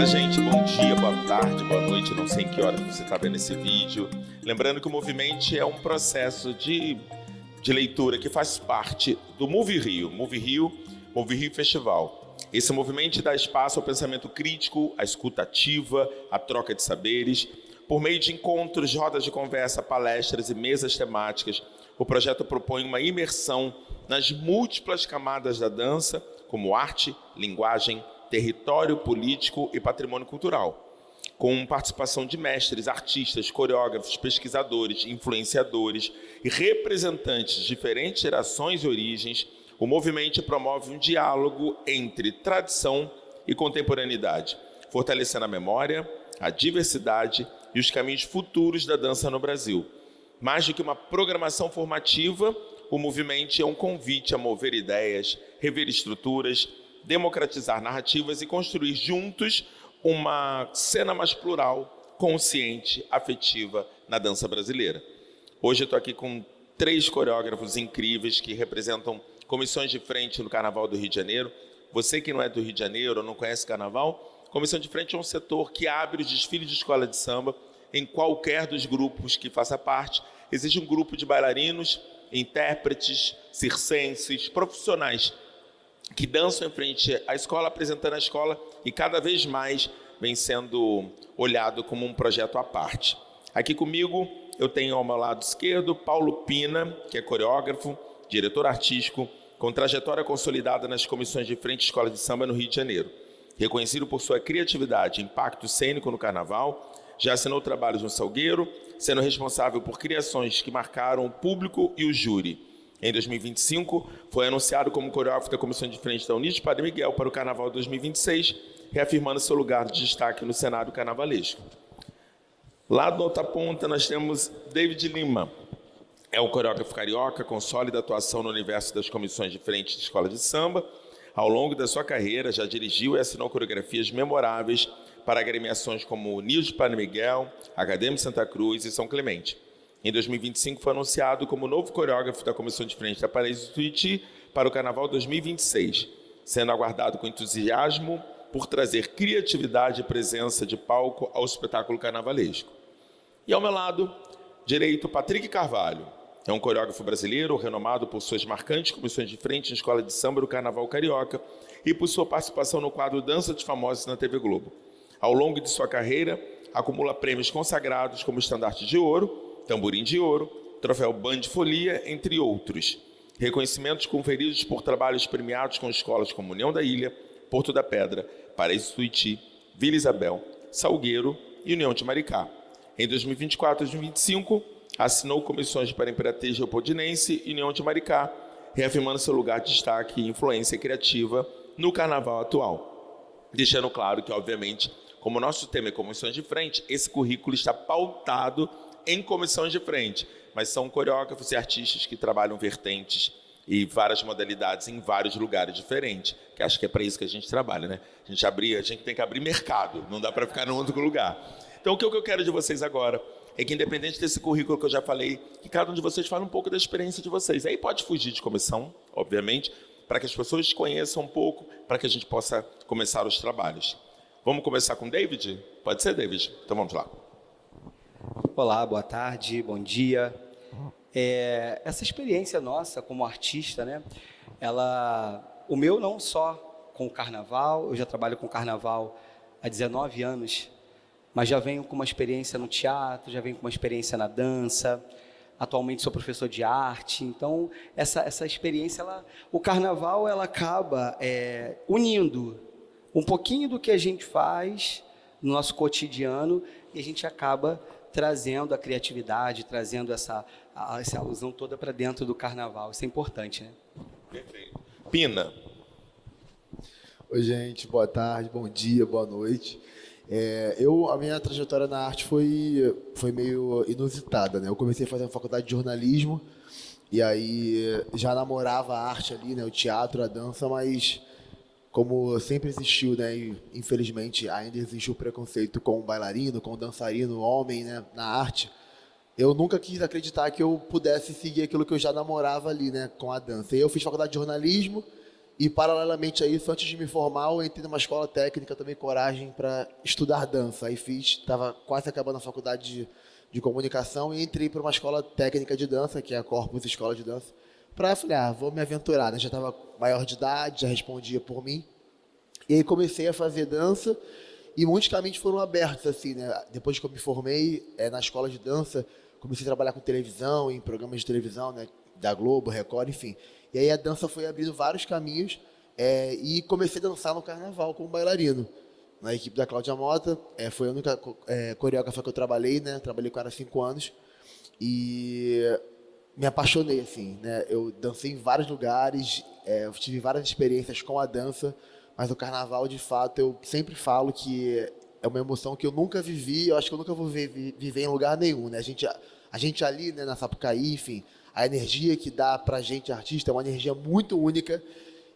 Fala, gente, bom dia, boa tarde, boa noite, não sei em que hora você está vendo esse vídeo. Lembrando que o Movimente é um processo de leitura que faz parte do Move Rio Festival. Esse movimento dá espaço ao pensamento crítico, à escuta ativa, à troca de saberes. Por meio de encontros, rodas de conversa, palestras e mesas temáticas, o projeto propõe uma imersão nas múltiplas camadas da dança, como arte, linguagem, território político e patrimônio cultural, com participação de mestres, artistas, coreógrafos, pesquisadores, influenciadores e representantes de diferentes gerações e origens. O movimento promove um diálogo entre tradição e contemporaneidade, fortalecendo a memória, a diversidade e os caminhos futuros da dança no Brasil. Mais do que uma programação formativa, o movimento é um convite a mover ideias, rever estruturas, democratizar narrativas e construir juntos uma cena mais plural, consciente, afetiva na dança brasileira. Hoje eu estou aqui com 3 coreógrafos incríveis que representam comissões de frente no Carnaval do Rio de Janeiro. Você que não é do Rio de Janeiro ou não conhece Carnaval, comissão de frente é um setor que abre os desfiles de escola de samba em qualquer dos grupos que faça parte. Existe um grupo de bailarinos, intérpretes, circenses, profissionais que dançam em frente à escola, apresentando a escola, e cada vez mais vem sendo olhado como um projeto à parte. Aqui comigo eu tenho ao meu lado esquerdo Paulo Pina, que é coreógrafo, diretor artístico, com trajetória consolidada nas comissões de frente à escola de samba no Rio de Janeiro. Reconhecido por sua criatividade e impacto cênico no carnaval, já assinou trabalhos no Salgueiro, sendo responsável por criações que marcaram o público e o júri. Em 2025, foi anunciado como coreógrafo da comissão de frente da Unidos Padre Miguel para o Carnaval 2026, reafirmando seu lugar de destaque no cenário carnavalesco. Lá da outra ponta, nós temos David Lima. É um coreógrafo carioca com sólida atuação no universo das comissões de frente de escola de samba. Ao longo da sua carreira, já dirigiu e assinou coreografias memoráveis para agremiações como Unidos Padre Miguel, Academia Santa Cruz e São Clemente. Em 2025, foi anunciado como novo coreógrafo da comissão de frente da Paraíso Tuiuti para o Carnaval 2026, sendo aguardado com entusiasmo por trazer criatividade e presença de palco ao espetáculo carnavalesco. E ao meu lado direito, Patrick Carvalho. É um coreógrafo brasileiro renomado por suas marcantes comissões de frente na escola de samba do Carnaval Carioca e por sua participação no quadro Dança dos Famosos na TV Globo. Ao longo de sua carreira, acumula prêmios consagrados como Estandarte de Ouro, Tamborim de Ouro, Troféu Band Folia, entre outros. Reconhecimentos conferidos por trabalhos premiados com escolas como União da Ilha, Porto da Pedra, Paraíso Tuiuti, Vila Isabel, Salgueiro e União de Maricá. Em 2024 e 2025, assinou comissões para Imperatriz Leopoldinense e União de Maricá, reafirmando seu lugar de destaque e influência criativa no carnaval atual. Deixando claro que, obviamente, como o nosso tema é comissões de frente, esse currículo está pautado em comissões de frente, mas são coreógrafos e artistas que trabalham vertentes e várias modalidades em vários lugares diferentes, que acho que é para isso que a gente trabalha, né? A gente tem que abrir mercado, não dá para ficar em outro lugar. Então, o que eu quero de vocês agora é que, independente desse currículo que eu já falei, que cada um de vocês fale um pouco da experiência de vocês. Aí pode fugir de comissão, obviamente, para que as pessoas conheçam um pouco, para que a gente possa começar os trabalhos. Vamos começar com o David? Pode ser, David? Então vamos lá. Olá, boa tarde, bom dia. Essa experiência nossa como artista, né? O meu não só com o carnaval, eu já trabalho com carnaval há 19 anos, mas já venho com uma experiência no teatro, já venho com uma experiência na dança. Atualmente sou professor de arte, então essa experiência, o carnaval, ela acaba unindo um pouquinho do que a gente faz no nosso cotidiano e a gente acaba trazendo a criatividade, trazendo essa alusão toda para dentro do carnaval. Isso é importante, né? Perfeito. Pina. Oi, gente. Boa tarde, bom dia, boa noite. A minha trajetória na arte foi meio inusitada, né? Eu comecei a fazer uma faculdade de jornalismo e aí já namorava a arte ali, né? O teatro, a dança, mas como sempre existiu, né? E, infelizmente ainda existe o preconceito com o bailarino, com o dançarino, homem, né? Na arte. Eu nunca quis acreditar que eu pudesse seguir aquilo que eu já namorava ali, né? Com a dança. E eu fiz faculdade de jornalismo E, paralelamente a isso, antes de me formar, eu entrei numa escola técnica, tomei coragem para estudar dança. Aí estava quase acabando a faculdade de comunicação e entrei para uma escola técnica de dança, que é a Corpus Escola de Dança, falei, vou me aventurar, né? Já estava maior de idade, já respondia por mim. E aí comecei a fazer dança e muitos caminhos foram abertos, assim, né? Depois que eu me formei na escola de dança, comecei a trabalhar com televisão, em programas de televisão, né? Da Globo, Record, enfim. E aí a dança foi abrindo vários caminhos e comecei a dançar no carnaval como bailarino. Na equipe da Cláudia Mota, foi a única coreógrafa que eu trabalhei, né? Trabalhei com ela há 5 anos e me apaixonei, assim, né? Eu dancei em vários lugares, eu tive várias experiências com a dança, mas o carnaval, de fato, eu sempre falo que é uma emoção que eu nunca vivi, eu acho que eu nunca vou viver em lugar nenhum, né? A gente ali, né, na Sapucaí, enfim, a energia que dá pra gente, artista, é uma energia muito única.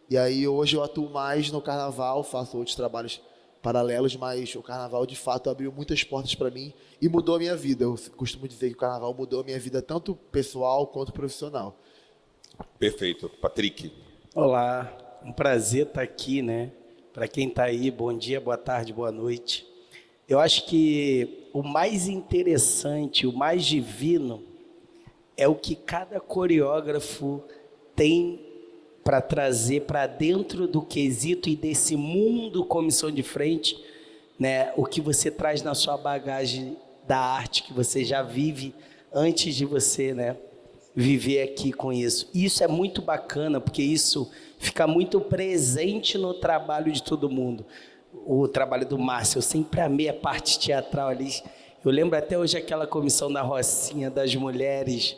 E aí hoje eu atuo mais no carnaval, faço outros trabalhos paralelos, mas o carnaval de fato abriu muitas portas para mim e mudou a minha vida. Eu costumo dizer que o carnaval mudou a minha vida tanto pessoal quanto profissional. Perfeito. Patrick. Olá, um prazer estar aqui, né? Para quem está aí, bom dia, boa tarde, boa noite. Eu acho que o mais interessante, o mais divino é o que cada coreógrafo tem para trazer para dentro do quesito e desse mundo comissão de frente, né? O que você traz na sua bagagem da arte que você já vive antes de você, né, viver aqui com isso. Isso é muito bacana, porque isso fica muito presente no trabalho de todo mundo. O trabalho do Márcio, eu sempre amei a parte teatral ali. Eu lembro até hoje aquela comissão da Rocinha, das mulheres,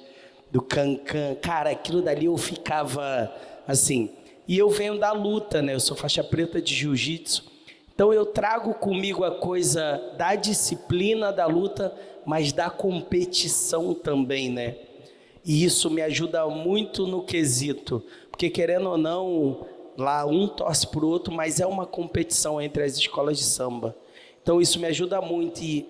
do Cancan. Cara, aquilo dali eu ficava assim. E eu venho da luta, né? Eu sou faixa preta de jiu-jitsu. Então eu trago comigo a coisa da disciplina, da luta, mas da competição também, né? E isso me ajuda muito no quesito. Porque querendo ou não, lá um torce para o outro, mas é uma competição entre as escolas de samba. Então isso me ajuda muito. E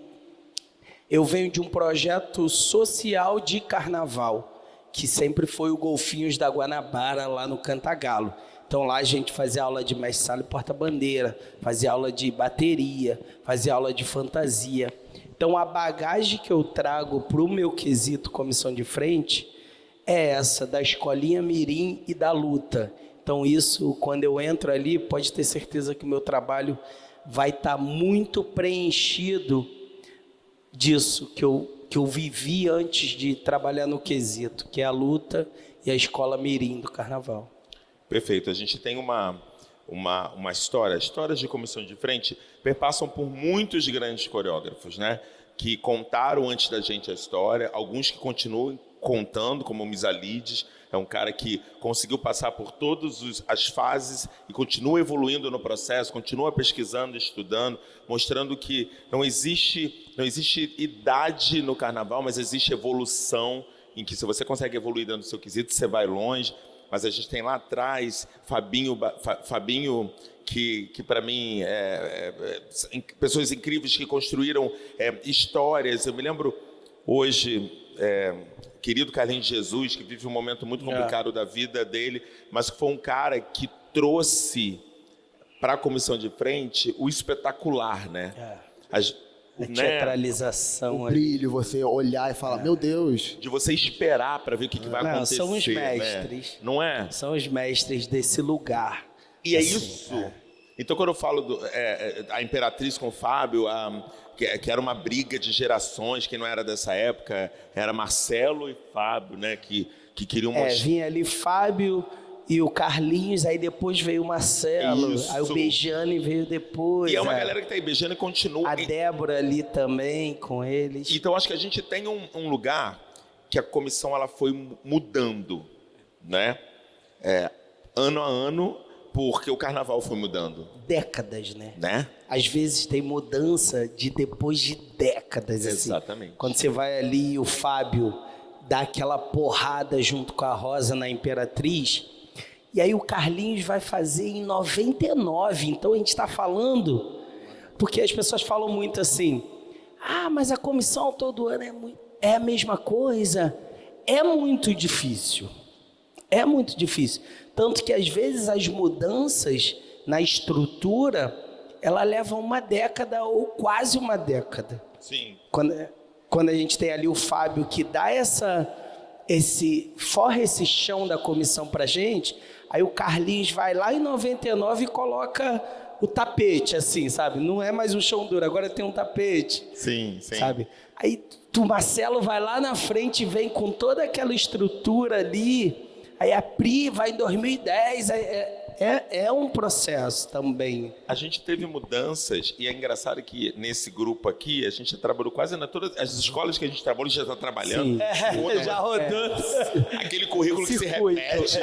eu venho de um projeto social de carnaval, que sempre foi o Golfinhos da Guanabara, lá no Cantagalo. Então lá a gente fazia aula de mestre-sala e porta-bandeira, fazia aula de bateria, fazia aula de fantasia. Então a bagagem que eu trago para o meu quesito comissão de frente é essa, da escolinha mirim e da luta. Então isso, quando eu entro ali, pode ter certeza que o meu trabalho vai estar muito preenchido disso que eu vivi antes de trabalhar no quesito, que é a luta e a escola mirim do carnaval. Perfeito. A gente tem uma história. Histórias de comissão de frente perpassam por muitos grandes coreógrafos, né? Que contaram antes da gente a história, alguns que continuam contando, como o Misalides, é um cara que conseguiu passar por todas as fases e continua evoluindo no processo, continua pesquisando, estudando, mostrando que não existe idade no carnaval, mas existe evolução, em que se você consegue evoluir dentro do seu quesito, você vai longe. Mas a gente tem lá atrás Fabinho que para mim pessoas incríveis que construíram histórias. Eu me lembro hoje, querido Carlinhos Jesus, que vive um momento muito complicado da vida dele, mas que foi um cara que trouxe para a comissão de frente o espetacular, né? A teatralização, o brilho, você olhar e falar, meu Deus. De você esperar para ver o que vai acontecer. São os mestres. Né? Não é? São os mestres desse lugar. E é isso. Então, quando eu falo a Imperatriz com o Fábio, que era uma briga de gerações, quem não era dessa época, era Marcelo e Fábio, né? Que queriam mostrar. Vinha ali Fábio e o Carlinhos, aí depois veio o Marcelo, Isso. Aí o Bejane veio depois. E é uma galera que está aí, Bejane continua. A Débora ali também, com eles. Então, acho que a gente tem um lugar que a comissão ela foi mudando, né? Ano a ano, porque o carnaval foi mudando. Décadas, né? Às vezes tem mudança de depois de décadas. Exatamente. Assim. Quando você vai ali, o Fábio dá aquela porrada junto com a Rosa na Imperatriz, e aí o Carlinhos vai fazer em 99. Então a gente está falando, porque as pessoas falam muito assim, mas a comissão todo ano é a mesma coisa. É muito difícil. É muito difícil. Tanto que, às vezes, as mudanças na estrutura, ela leva uma década ou quase uma década. Sim. Quando a gente tem ali o Fábio que dá forra esse chão da comissão pra gente, aí o Carlinhos vai lá em 99 e coloca o tapete, assim, sabe? Não é mais um chão duro, agora tem um tapete. Sim, sim. Sabe? Aí o Marcelo vai lá na frente e vem com toda aquela estrutura ali. Aí a Pri vai em 2010. É um processo também. A gente teve mudanças, e é engraçado que nesse grupo aqui, a gente trabalhou quase na todas as escolas que a gente trabalhou, já está trabalhando. Já rodou. Aquele currículo que se Circuito. repete.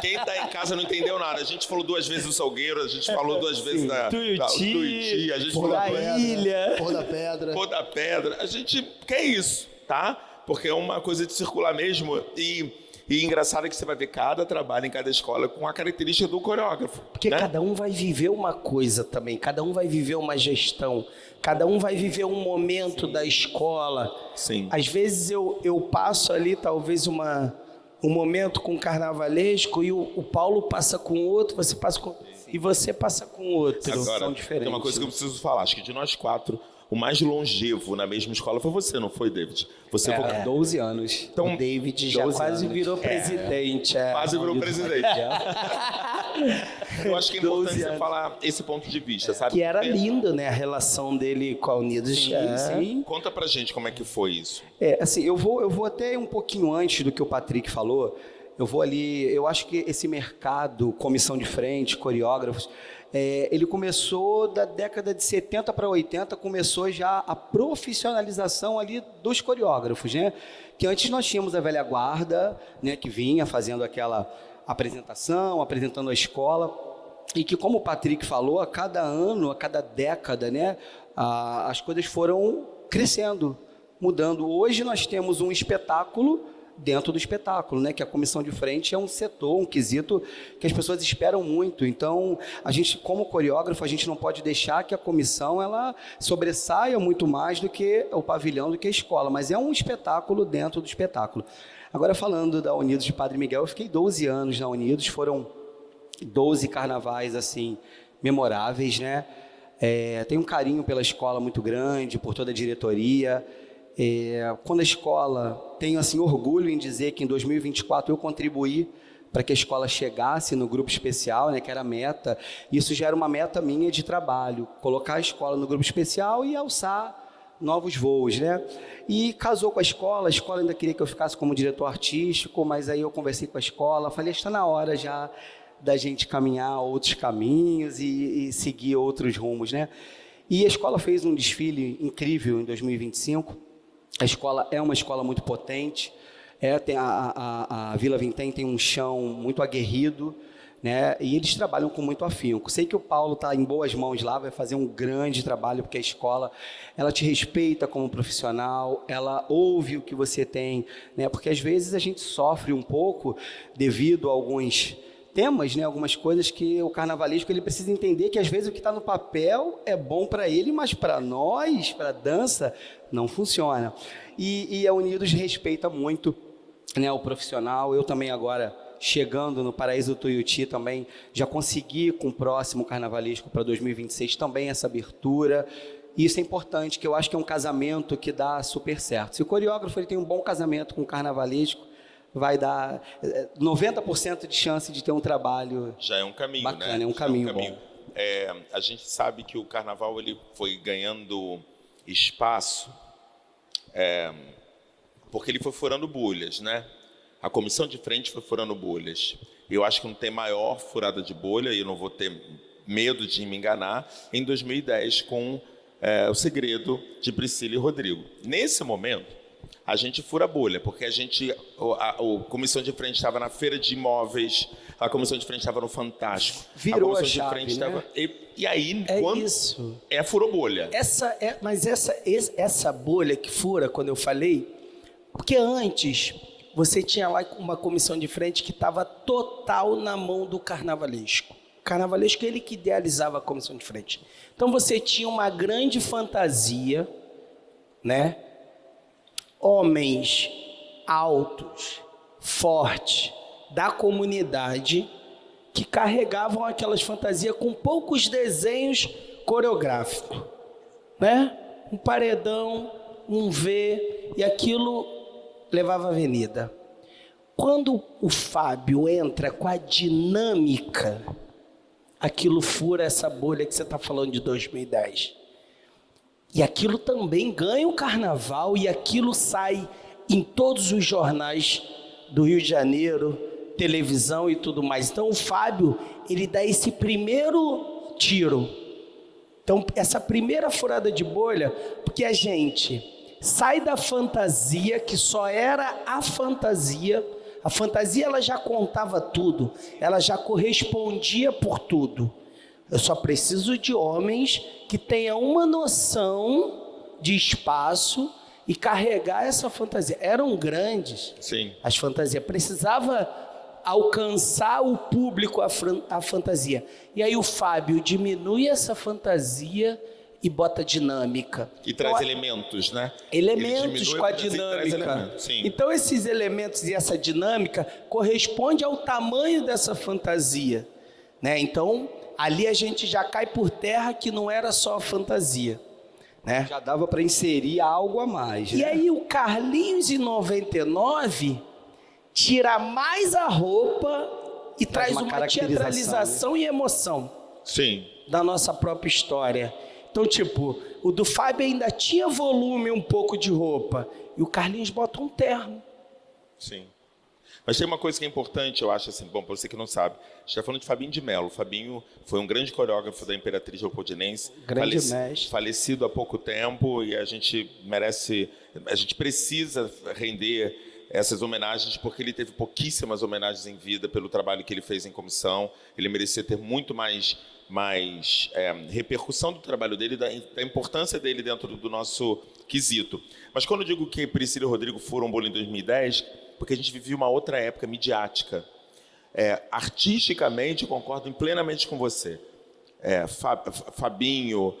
Quem está em casa não entendeu nada. A gente falou 2 vezes do Salgueiro, a gente falou 2 vezes da Tuiuti, a gente falou da ilha. Pôr da Pedra. Pôr da Pedra. A gente quer isso, tá? Porque é uma coisa de circular mesmo. E engraçado é que você vai ver cada trabalho em cada escola com a característica do coreógrafo. Porque né? cada um vai viver uma coisa também, cada um vai viver uma gestão, cada um vai viver um momento da escola. Sim. Às vezes eu passo ali talvez um momento com carnavalesco e o Paulo passa com outro, você passa com... e você passa com outro. Agora, São diferentes. tem uma coisa que eu preciso falar. Acho que de nós 4, o mais longevo na mesma escola foi você, não foi, David? Você foi... 12 anos. Então, O David já 12 quase anos. virou presidente. quase virou presidente. Eu acho que é 12 importante você anos. falar esse ponto de vista, sabe? Que era Porque- lindo, né? A relação dele com a Unidos. Sim. Conta pra gente como é que foi isso. Assim, eu vou até um pouquinho antes do que o Patrick falou. Eu vou ali, eu acho que esse mercado, comissão de frente, coreógrafos, ele começou da década de 70 para 80, começou já a profissionalização ali dos coreógrafos, né? Que antes nós tínhamos a velha guarda, né, que vinha fazendo aquela apresentação, apresentando a escola, e que, como o Patrick falou, a cada ano, a cada década, né, as coisas foram crescendo, mudando. Hoje nós temos um espetáculo dentro do espetáculo, né? Que a comissão de frente é um setor, um quesito que as pessoas esperam muito. Então, a gente, como coreógrafo, a gente não pode deixar que a comissão ela sobressaia muito mais do que o pavilhão, do que a escola, mas é um espetáculo dentro do espetáculo. Agora, falando da Unidos de Padre Miguel, eu fiquei 12 anos na Unidos, foram 12 carnavais, assim, memoráveis, né? Tenho um carinho pela escola muito grande, por toda a diretoria. Quando a escola, tenho assim orgulho em dizer que em 2024 eu contribuí para que a escola chegasse no grupo especial, né, que era a meta. Isso já era uma meta minha de trabalho, colocar a escola no grupo especial e alçar novos voos, né? E casou com a escola ainda queria que eu ficasse como diretor artístico, mas aí eu conversei com a escola, falei, está na hora já da gente caminhar outros caminhos e seguir outros rumos, né? E a escola fez um desfile incrível em 2025. A escola é uma escola muito potente, tem a Vila Vintém tem um chão muito aguerrido, né? E eles trabalham com muito afinco. Sei que o Paulo está em boas mãos lá, vai fazer um grande trabalho, porque a escola, ela te respeita como profissional, ela ouve o que você tem, né? Porque às vezes a gente sofre um pouco devido a alguns temas, né, algumas coisas que o carnavalesco ele precisa entender que às vezes o que está no papel é bom para ele, mas para nós, para a dança, não funciona. E a Unidos respeita muito, né, o profissional. Eu também agora, chegando no Paraíso do Tuiuti, também já consegui com o próximo carnavalesco para 2026 também essa abertura. Isso é importante, que eu acho que é um casamento que dá super certo. Se o coreógrafo ele tem um bom casamento com o carnavalesco, vai dar 90% de chance de ter um trabalho Já é um caminho, bacana, né? é um caminho bom. A gente sabe que o carnaval ele foi ganhando espaço porque ele foi furando bolhas, né? A comissão de frente foi furando bolhas. Eu acho que não tem maior furada de bolha, e eu não vou ter medo de me enganar, em 2010 com o Segredo de Priscila e Rodrigo. Nesse momento, a gente fura a bolha, porque a comissão de frente estava na feira de imóveis, a comissão de frente estava no Fantástico. Virou a comissão a chave, de frente né? estava... E aí, Isso. Furou bolha. Mas essa bolha que fura, quando eu falei, porque antes você tinha lá uma comissão de frente que estava total na mão do carnavalesco. O carnavalesco ele que idealizava a comissão de frente. Então você tinha uma grande fantasia, né? Homens altos, fortes, da comunidade que carregavam aquelas fantasias com poucos desenhos coreográficos, né? Um paredão, um V, e aquilo levava a avenida. Quando o Fábio entra com a dinâmica, aquilo fura essa bolha que você está falando de 2010. E aquilo também ganha o carnaval, e aquilo sai em todos os jornais do Rio de Janeiro, televisão e tudo mais. Então o Fábio, ele dá esse primeiro tiro. Então essa primeira furada de bolha, porque a gente sai da fantasia, que só era a fantasia ela já contava tudo, ela já correspondia por tudo. Eu só preciso de homens que tenham uma noção de espaço e carregar essa fantasia. Eram grandes. Sim. As fantasias. Precisava alcançar o público a fantasia. E aí o Fábio diminui essa fantasia e bota dinâmica. E traz elementos, né? Elementos com a dinâmica. Então esses elementos e essa dinâmica corresponde ao tamanho dessa fantasia, né? Então ali a gente já cai por terra que não era só a fantasia, né? Já dava para inserir algo a mais, né? E aí o Carlinhos em 99 tira mais a roupa e traz uma teatralização, né? E emoção. Sim. Da nossa própria história. Então, tipo, o do Fábio ainda tinha volume, um pouco de roupa, e o Carlinhos bota um terno. Sim. Mas tem uma coisa que é importante, eu acho assim, bom, para você que não sabe, a gente está falando de Fabinho de Mello. O Fabinho foi um grande coreógrafo da Imperatriz Leopoldinense, mestre, falecido há pouco tempo, e a gente precisa render essas homenagens, porque ele teve pouquíssimas homenagens em vida pelo trabalho que ele fez em comissão. Ele merecia ter muito mais repercussão do trabalho dele, da importância dele dentro do nosso quesito. Mas quando eu digo que Priscila e Rodrigo foram bolo em 2010, porque a gente vivia uma outra época midiática. Artisticamente, eu concordo plenamente com você. Fabinho,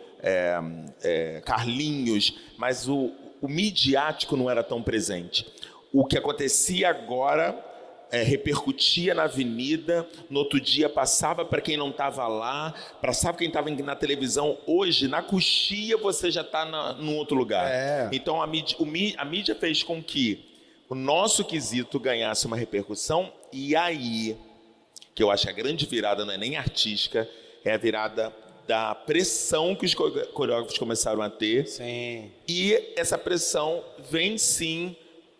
Carlinhos, mas o midiático não era tão presente. O que acontecia agora repercutia na avenida, no outro dia passava para quem não estava lá, passava quem estava na televisão. Hoje, na coxia, você já está num outro lugar. Então, a mídia fez com que o nosso quesito ganhasse uma repercussão, e aí, que eu acho que a grande virada não é nem artística, é a virada da pressão que os coreógrafos começaram a ter. Sim. E essa pressão vem, sim,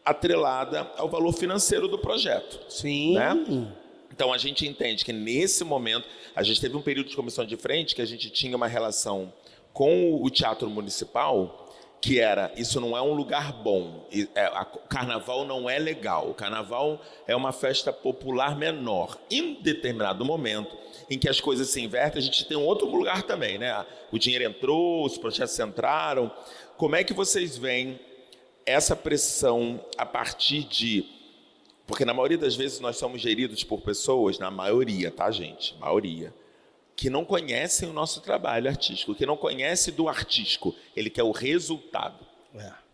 atrelada ao valor financeiro do projeto. Sim. Né? Então, a gente entende que, nesse momento, a gente teve um período de comissão de frente que a gente tinha uma relação com o Teatro Municipal, que era, isso não é um lugar bom, o carnaval não é legal, o carnaval é uma festa popular menor. Em determinado momento em que as coisas se invertem, a gente tem um outro lugar também, né? O dinheiro entrou, os projetos entraram. Como é que vocês veem essa pressão a partir de... Porque na maioria das vezes nós somos geridos por pessoas, na maioria, tá, gente? Maioria. Que não conhecem o nosso trabalho artístico, que não conhece do artístico. Ele quer o resultado.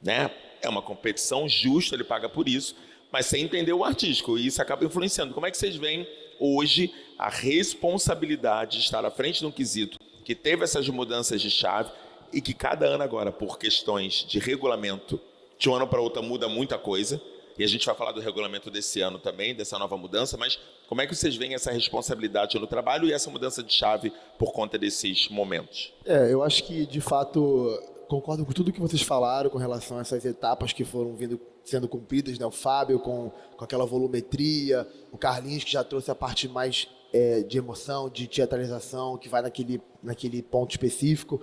Né? É uma competição justa, ele paga por isso, mas sem entender o artístico. E isso acaba influenciando. Como é que vocês veem hoje a responsabilidade de estar à frente de um quesito que teve essas mudanças de chave e que cada ano agora, por questões de regulamento, de um ano para outro muda muita coisa, e a gente vai falar do regulamento desse ano também, dessa nova mudança, mas como é que vocês veem essa responsabilidade no trabalho e essa mudança de chave por conta desses momentos? Eu acho que, de fato, concordo com tudo que vocês falaram com relação a essas etapas que foram sendo cumpridas, né? O Fábio com aquela volumetria, o Carlinhos que já trouxe a parte mais de emoção, de teatralização, que vai naquele ponto específico.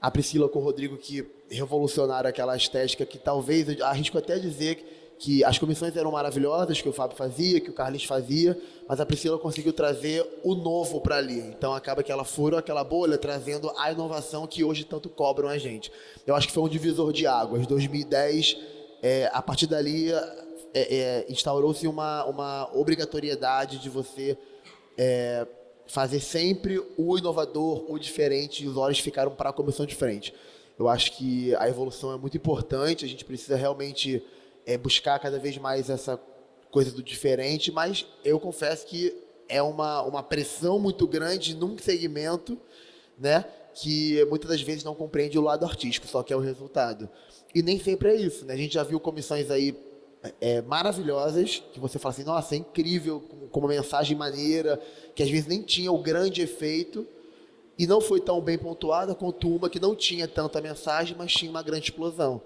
A Priscila com o Rodrigo, que revolucionaram aquela estética que talvez, eu arrisco até dizer que as comissões eram maravilhosas, que o Fábio fazia, que o Carlinhos fazia, mas a Priscila conseguiu trazer o novo para ali. Então acaba que ela furou aquela bolha, trazendo a inovação que hoje tanto cobram a gente. Eu acho que foi um divisor de águas. 2010, a partir dali, instaurou-se uma obrigatoriedade de você fazer sempre o inovador, o diferente, e os olhos ficaram para a comissão de frente. Eu acho que a evolução é muito importante, a gente precisa realmente buscar cada vez mais essa coisa do diferente, mas eu confesso que é uma pressão muito grande num segmento, né, que muitas das vezes não compreende o lado artístico, só quer o resultado. E nem sempre é isso, né? A gente já viu comissões aí maravilhosas, que você fala assim, nossa, é incrível, com uma mensagem maneira, que às vezes nem tinha o grande efeito, e não foi tão bem pontuada quanto uma que não tinha tanta mensagem, mas tinha uma grande explosão.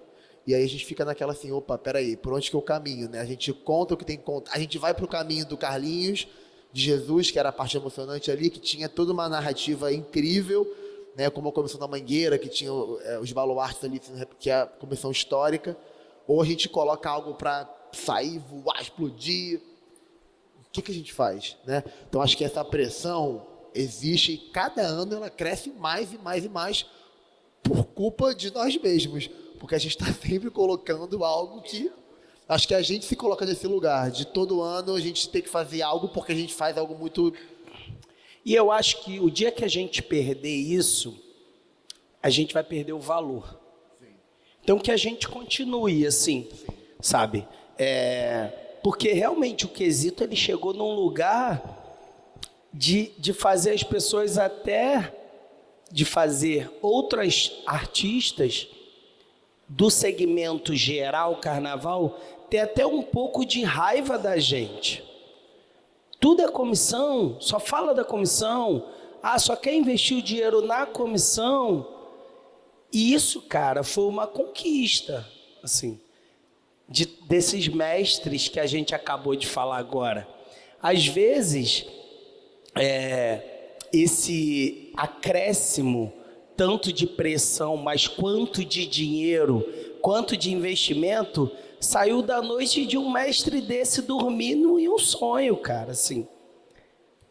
E aí a gente fica naquela assim, opa, peraí, por onde que eu caminho, né? A gente conta o que tem que contar. A gente vai para o caminho do Carlinhos, de Jesus, que era a parte emocionante ali, que tinha toda uma narrativa incrível, né? Como a Comissão da Mangueira, que tinha os baluartes ali, que é a comissão histórica. Ou a gente coloca algo para sair, voar, explodir. O que a gente faz, né? Então, acho que essa pressão existe e cada ano ela cresce mais e mais e mais por culpa de nós mesmos. Porque a gente está sempre colocando algo que... Acho que a gente se coloca nesse lugar. De todo ano a gente tem que fazer algo porque a gente faz algo muito... E eu acho que o dia que a gente perder isso, a gente vai perder o valor. Então, que a gente continue assim, sabe? Porque realmente o quesito ele chegou num lugar de fazer as pessoas até de fazer outras artistas do segmento geral, carnaval, ter até um pouco de raiva da gente. Tudo é comissão, só fala da comissão, só quer investir o dinheiro na comissão. E isso, cara, foi uma conquista, assim, desses mestres que a gente acabou de falar agora. Às vezes, esse acréscimo, tanto de pressão, mas quanto de dinheiro, quanto de investimento, saiu da noite de um mestre desse dormindo em um sonho, cara, assim.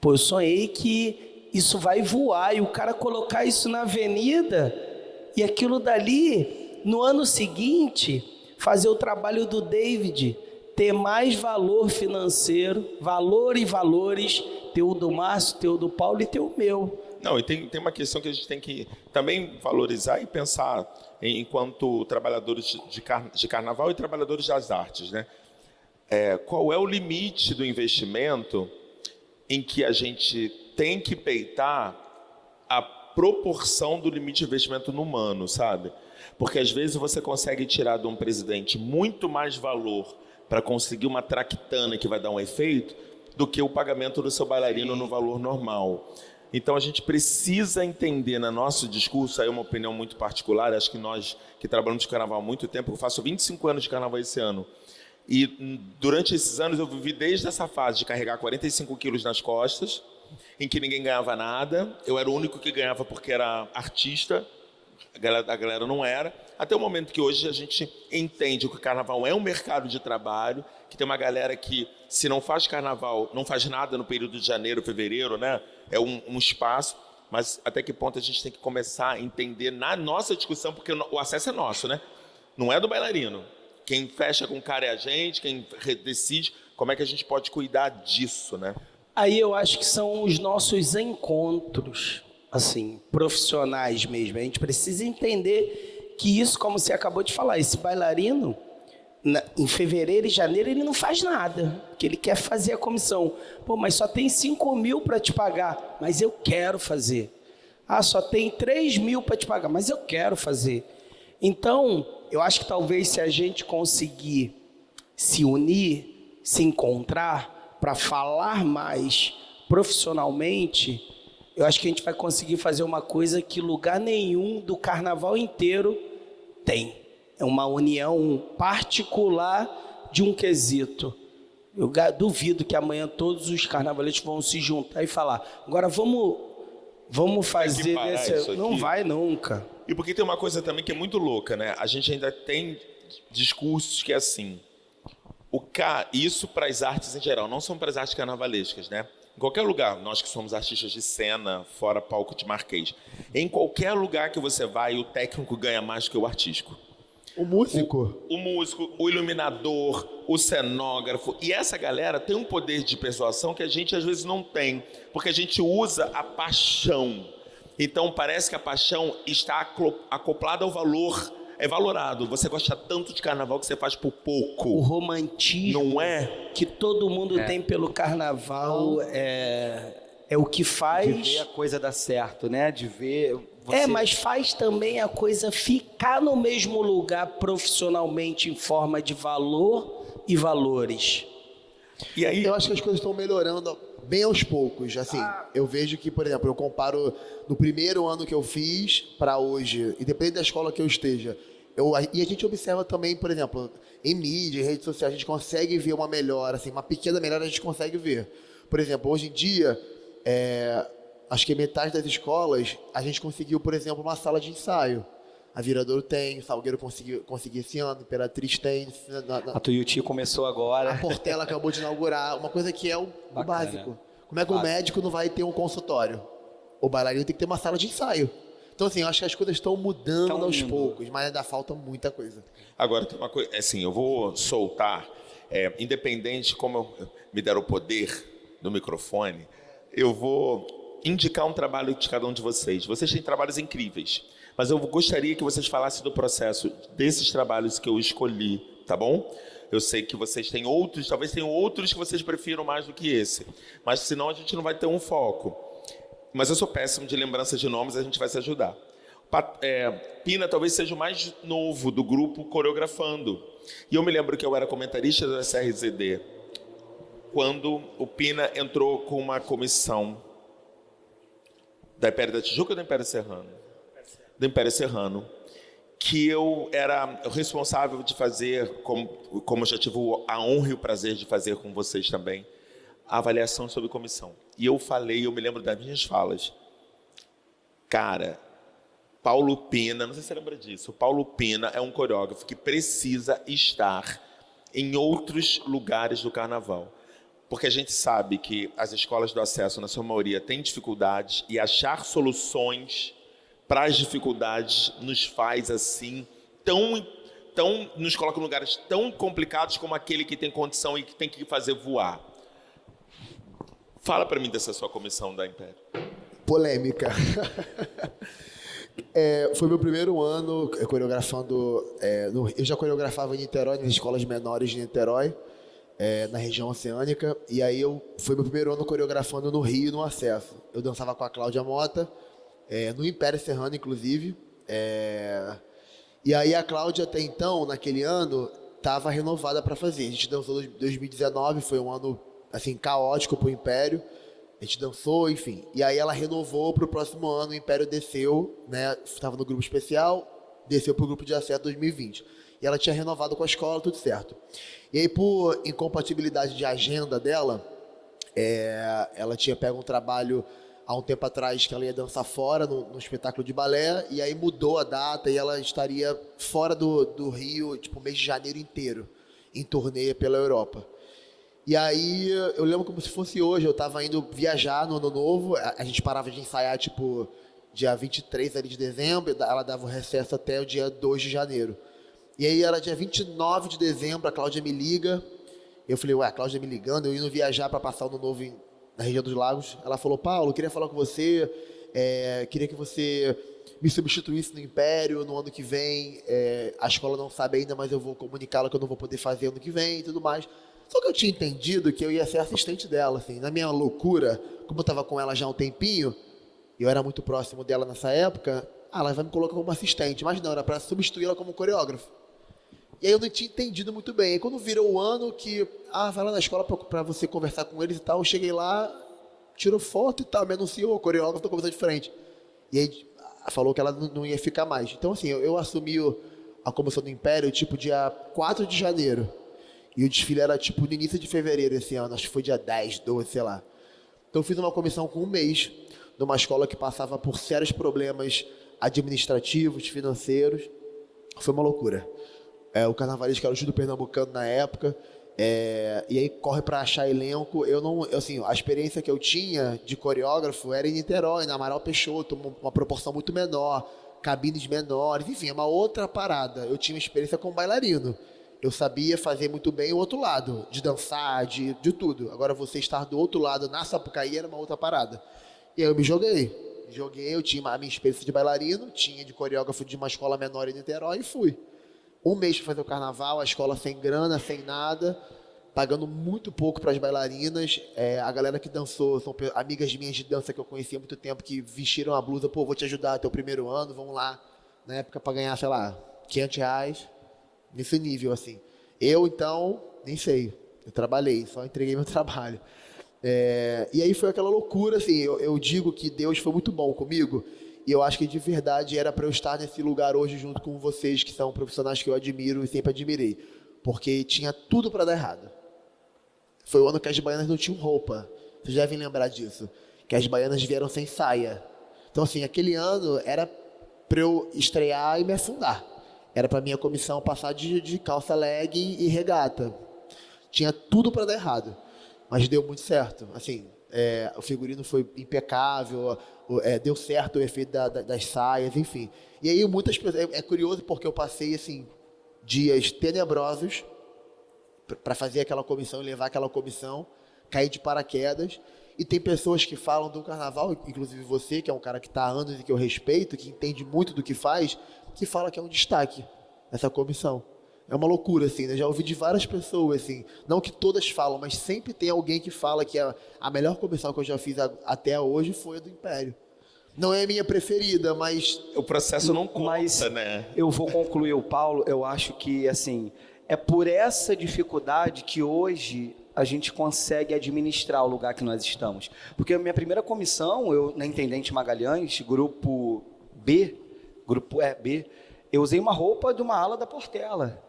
Pô, eu sonhei que isso vai voar, e o cara colocar isso na avenida... E aquilo dali, no ano seguinte, fazer o trabalho do David, ter mais valor financeiro, valor e valores, ter o do Márcio, ter o do Paulo e ter o meu. Não, e tem uma questão que a gente tem que também valorizar e pensar enquanto trabalhadores de carnaval e trabalhadores das artes, né? Qual é o limite do investimento em que a gente tem que peitar a proporção do limite de investimento no humano, sabe? Porque às vezes você consegue tirar de um presidente muito mais valor para conseguir uma traquitana que vai dar um efeito do que o pagamento do seu bailarino no valor normal. Então a gente precisa entender no nosso discurso, aí é uma opinião muito particular, acho que nós que trabalhamos de carnaval há muito tempo, eu faço 25 anos de carnaval esse ano, e durante esses anos eu vivi desde essa fase de carregar 45 quilos nas costas, em que ninguém ganhava nada, eu era o único que ganhava porque era artista, a galera não era, até o momento que hoje a gente entende que o carnaval é um mercado de trabalho, que tem uma galera que, se não faz carnaval, não faz nada no período de janeiro, fevereiro, né? É um espaço, mas até que ponto a gente tem que começar a entender na nossa discussão, porque o acesso é nosso, né? Não é do bailarino. Quem fecha com o cara é a gente, quem decide como é que a gente pode cuidar disso, né? Aí eu acho que são os nossos encontros, assim, profissionais mesmo. A gente precisa entender que isso, como você acabou de falar, esse bailarino, em fevereiro e janeiro, ele não faz nada, porque ele quer fazer a comissão. Pô, mas só tem 5 mil para te pagar, mas eu quero fazer. Só tem 3 mil para te pagar, mas eu quero fazer. Então, eu acho que talvez se a gente conseguir se unir, se encontrar, para falar mais profissionalmente, eu acho que a gente vai conseguir fazer uma coisa que lugar nenhum do carnaval inteiro tem. É uma união particular de um quesito. Eu duvido que amanhã todos os carnavalistas vão se juntar e falar, agora vamos fazer desse... Não vai nunca. E porque tem uma coisa também que é muito louca, né? A gente ainda tem discursos que é assim... Isso para as artes em geral, não são para as artes carnavalescas, né? Em qualquer lugar, nós que somos artistas de cena, fora palco de Marquês, em qualquer lugar que você vai, o técnico ganha mais que o artístico. O músico. O músico, o iluminador, o cenógrafo. E essa galera tem um poder de persuasão que a gente às vezes não tem, porque a gente usa a paixão. Então parece que a paixão está acoplada ao valor é valorado. Você gosta tanto de carnaval que você faz por pouco. O romantismo Não é? que todo mundo tem pelo carnaval é o que De faz. ver a coisa dar certo, né? De ver... você- Mas faz também a coisa ficar no mesmo lugar profissionalmente em forma de valor e valores. E aí, Eu acho que as coisas estão melhorando bem aos poucos. Assim, eu vejo que, por exemplo, eu comparo no primeiro ano que eu fiz para hoje, independente da escola que eu esteja. E a gente observa também, por exemplo, em mídia, em redes sociais, a gente consegue ver uma melhora, assim, uma pequena melhora a gente consegue ver. Por exemplo, hoje em dia, acho que metade das escolas, a gente conseguiu, por exemplo, uma sala de ensaio. A Viradouro tem, o Salgueiro conseguiu esse ano, Imperatriz tem. A Tuiuti começou agora. A Portela acabou de inaugurar, uma coisa que é o Bacana. básico. Como é que o médico não vai ter um consultório? O bailarino tem que ter uma sala de ensaio. Então, assim, eu acho que as coisas estão mudando Tão aos indo. poucos, mas ainda falta muita coisa. agora tem uma coisa, assim, eu vou soltar, independente como me deram o poder do microfone, eu vou indicar um trabalho de cada um de vocês. Vocês têm trabalhos incríveis, mas eu gostaria que vocês falassem do processo desses trabalhos que eu escolhi, tá bom? Eu sei que vocês têm outros, talvez tenham outros que vocês prefiram mais do que esse, mas senão a gente não vai ter um foco. Mas eu sou péssimo de lembrança de nomes, a gente vai se ajudar. Pina talvez seja o mais novo do grupo coreografando. E eu me lembro que eu era comentarista do SRZD quando o Pina entrou com uma comissão da Império da Tijuca ou do Império Serrano? Do Império Serrano. Que eu era o responsável de fazer, como eu já tive a honra e o prazer de fazer com vocês também, a avaliação sobre comissão. E eu me lembro das minhas falas. Cara, Paulo Pina, não sei se você lembra disso, Paulo Pina é um coreógrafo que precisa estar em outros lugares do carnaval. Porque a gente sabe que as escolas do acesso, na sua maioria, têm dificuldades e achar soluções para as dificuldades nos faz assim, nos coloca em lugares tão complicados como aquele que tem condição e que tem que fazer voar. Fala para mim dessa sua comissão da Império. Polêmica. Foi meu primeiro ano coreografando. Eu já coreografava em Niterói, nas escolas menores de Niterói, na região oceânica. E aí foi meu primeiro ano coreografando no Rio, no Acesso. Eu dançava com a Cláudia Mota, no Império Serrano, inclusive. E aí a Cláudia, até então, naquele ano, estava renovada para fazer. A gente dançou em 2019, foi um ano assim, caótico para o Império. A gente dançou, enfim. E aí ela renovou para o próximo ano, o Império desceu, né? Estava no grupo especial, desceu para o grupo de acesso 2020. E ela tinha renovado com a escola, tudo certo. E aí, por incompatibilidade de agenda dela, ela tinha pego um trabalho há um tempo atrás que ela ia dançar fora, no espetáculo de balé, e aí mudou a data e ela estaria fora do Rio, tipo, mês de janeiro inteiro, em turnê pela Europa. E aí, eu lembro como se fosse hoje, eu estava indo viajar no Ano Novo, a gente parava de ensaiar, tipo, dia 23 ali de dezembro, ela dava o recesso até o dia 2 de janeiro. E aí, era dia 29 de dezembro, a Cláudia me liga, eu falei, a Cláudia me ligando, eu indo viajar para passar o Ano Novo na região dos Lagos. Ela falou, Paulo, queria falar com você, queria que você me substituísse no Império no ano que vem, a escola não sabe ainda, mas eu vou comunicá-la que eu não vou poder fazer ano que vem e tudo mais. Só que eu tinha entendido que eu ia ser assistente dela, assim, na minha loucura, como eu estava com ela já há um tempinho, e eu era muito próximo dela nessa época, ela vai me colocar como assistente, mas não, era para substituí-la como coreógrafo. E aí eu não tinha entendido muito bem. Aí quando virou o ano que, vai lá na escola para você conversar com eles e tal, eu cheguei lá, tirou foto e tal, me anunciou, o coreógrafo tá conversando de frente. E aí falou que ela não ia ficar mais. Então assim, eu assumi a comissão do Império, tipo, dia 4 de janeiro. E o desfile era, tipo, no início de fevereiro esse ano, acho que foi dia 10, 12, sei lá. Então eu fiz uma comissão com um mês, numa escola que passava por sérios problemas administrativos, financeiros. Foi uma loucura. O carnavalesco era o Júlio Pernambucano na época, e aí corre para achar elenco. A experiência que eu tinha de coreógrafo era em Niterói, na Amaral Peixoto, uma proporção muito menor, cabines menores, enfim, é uma outra parada. Eu tinha experiência como bailarino. Eu sabia fazer muito bem o outro lado, de dançar, de tudo. Agora, você estar do outro lado, na Sapucaí, era uma outra parada. E aí eu me joguei. Joguei, eu tinha a minha experiência de bailarino, tinha de coreógrafo de uma escola menor em Niterói e fui. Um mês para fazer o carnaval, a escola sem grana, sem nada, pagando muito pouco para as bailarinas. A galera que dançou, são amigas minhas de dança que eu conhecia há muito tempo, que vestiram a blusa, pô, vou te ajudar, teu primeiro ano, vamos lá. Na época para ganhar, sei lá, R$500, nesse nível, assim. Eu, então, nem sei, eu trabalhei, só entreguei meu trabalho. E aí foi aquela loucura, assim, eu digo que Deus foi muito bom comigo, e eu acho que de verdade era para eu estar nesse lugar hoje junto com vocês, que são profissionais que eu admiro e sempre admirei, porque tinha tudo para dar errado. Foi o ano que as baianas não tinham roupa, vocês devem lembrar disso, que as baianas vieram sem saia. Então, assim, aquele ano era para eu estrear e me afundar. Era para minha comissão passar de calça leg e regata. Tinha tudo para dar errado, mas deu muito certo. Assim, o figurino foi impecável, deu certo o efeito das saias, enfim. E aí muitas pessoas... É curioso porque eu passei assim, dias tenebrosos para fazer aquela comissão e levar aquela comissão, cair de paraquedas. E tem pessoas que falam do carnaval, inclusive você, que é um cara que está há anos e que eu respeito, que entende muito do que faz, que fala que é um destaque essa comissão. É uma loucura, assim, né? Já ouvi de várias pessoas, assim, não que todas falam, mas sempre tem alguém que fala que a melhor comissão que eu já fiz até hoje foi a do Império. Não é a minha preferida, mas... O processo não conta, Mas né? eu vou concluir o Paulo, eu acho que, assim, é por essa dificuldade que hoje a gente consegue administrar o lugar que nós estamos. Porque a minha primeira comissão, eu na Intendente Magalhães, grupo B, eu usei uma roupa de uma ala da Portela.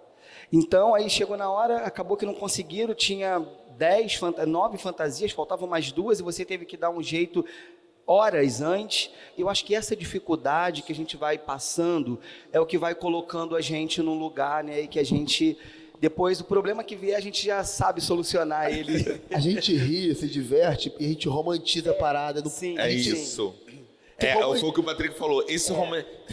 Então, aí chegou na hora, acabou que não conseguiram, tinha 9 fantasias, faltavam mais 2, e você teve que dar um jeito horas antes. Eu acho que essa dificuldade que a gente vai passando é o que vai colocando a gente num lugar, né, e que a gente... Depois, o problema que vier, a gente já sabe solucionar ele. A gente ri, se diverte e a gente romantiza a parada. Sim, Isso. Foi o que o Patrick falou. Esse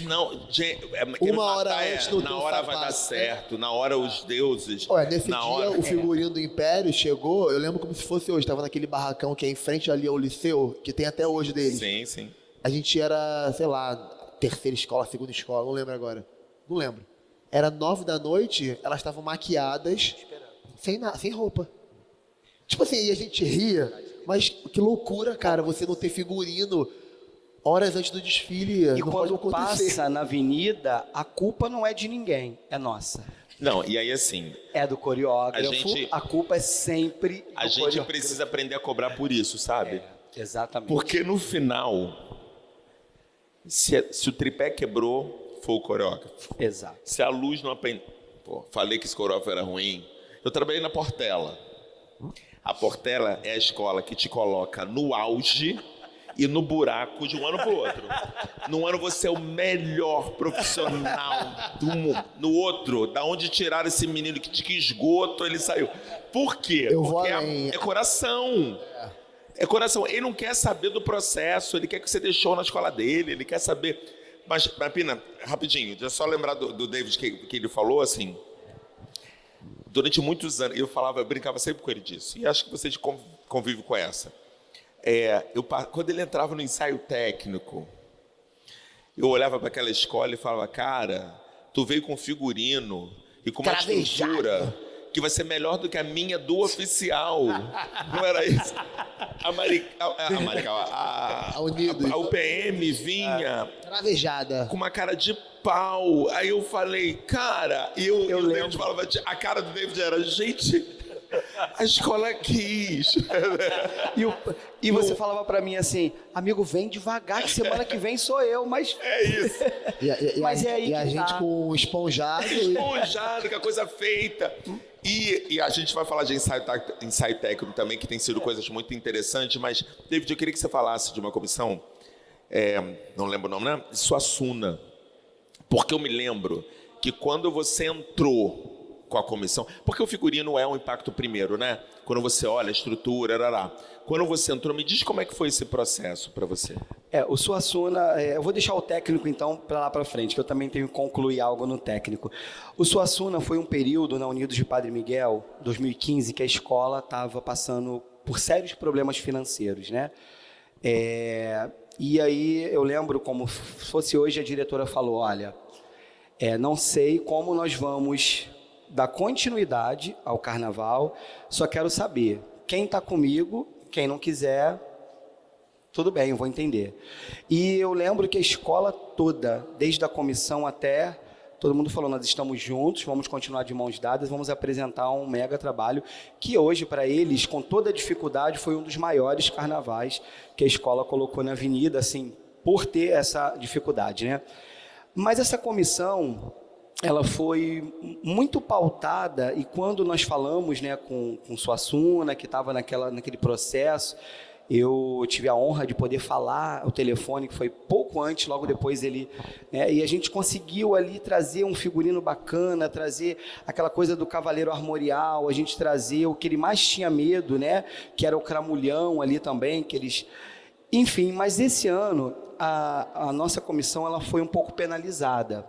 não, gente, uma hora antes do na teu hora sapato. vai dar certo, na hora os deuses. Olha, nesse na dia hora... o figurino do Império chegou, eu lembro como se fosse hoje, estava naquele barracão que é em frente ali ao Liceu, que tem até hoje deles. Sim, sim. A gente era, sei lá, terceira escola, segunda escola, não lembro agora. Não lembro. Era 9 da noite, elas estavam maquiadas, sem roupa. Tipo assim, e a gente ria, mas que loucura, cara, você não ter figurino horas antes do desfile. E não quando pode acontecer. passa na avenida, a culpa não é de ninguém, é nossa. Não, e aí assim... É do coreógrafo, a culpa é sempre do A gente coreógrafo. precisa aprender a cobrar por isso, sabe? Exatamente. Porque no final, se o tripé quebrou, foi o coreógrafo. Exato. Se a luz não aprende... Pô, falei que esse coreógrafo era ruim. Eu trabalhei na Portela. A Portela é a escola que te coloca no auge e no buraco de um ano para o outro. Num ano você é o melhor profissional do mundo. No outro, da onde tiraram esse menino, de que esgoto ele saiu. Por quê? Eu vou Porque além. é coração. É coração. Ele não quer saber do processo, ele quer que você deixou na escola dele, ele quer saber... Mas, Pina, rapidinho, deixa eu só lembrar do David que ele falou, assim... Durante muitos anos, eu brincava sempre com ele disso, e acho que vocês convivem com essa. Quando ele entrava no ensaio técnico, eu olhava para aquela escola e falava, cara, tu veio com figurino e com uma estrutura que vai ser melhor do que a minha do oficial. Não era isso? A Unidos. a UPM vinha Travejada. com uma cara de pau. Aí eu falei, cara, eu lembro. David falava, a cara do David era, gente, a escola quis. E você falava pra mim assim, amigo, vem devagar, que semana que vem sou eu, mas... É isso. Mas é aí e a que gente tá. com esponjado. Esponjado, com a coisa feita. E a gente vai falar de ensaio técnico também, que tem sido coisas muito interessantes, mas, David, eu queria que você falasse de uma comissão, não lembro o nome, né? Suassuna. Porque eu me lembro que quando você entrou com a comissão... Porque o figurino é um impacto primeiro, né? Quando você olha a estrutura, quando você entrou, me diz como é que foi esse processo para você. O Suassuna, eu vou deixar o técnico então para lá para frente, que eu também tenho que concluir algo no técnico. O Suassuna foi um período na Unidos de Padre Miguel, 2015, que a escola estava passando por sérios problemas financeiros, né? E aí eu lembro como se fosse hoje, a diretora falou, olha, não sei como nós vamos dar continuidade ao carnaval, só quero saber quem está comigo, quem não quiser, tudo bem, eu vou entender. E eu lembro que a escola toda, desde a comissão até, todo mundo falou, nós estamos juntos, vamos continuar de mãos dadas, vamos apresentar um mega trabalho, que hoje para eles, com toda a dificuldade, foi um dos maiores carnavais que a escola colocou na avenida, assim, por ter essa dificuldade, né? Mas essa comissão, ela foi muito pautada, e quando nós falamos, né, com Suassuna, que estava naquele processo, eu tive a honra de poder falar ao telefone, que foi pouco antes, logo depois ele, né, e a gente conseguiu ali trazer um figurino bacana, trazer aquela coisa do cavaleiro armorial, a gente trazer o que ele mais tinha medo, né, que era o cramulhão ali também, que eles... Enfim, mas esse ano a nossa comissão ela foi um pouco penalizada,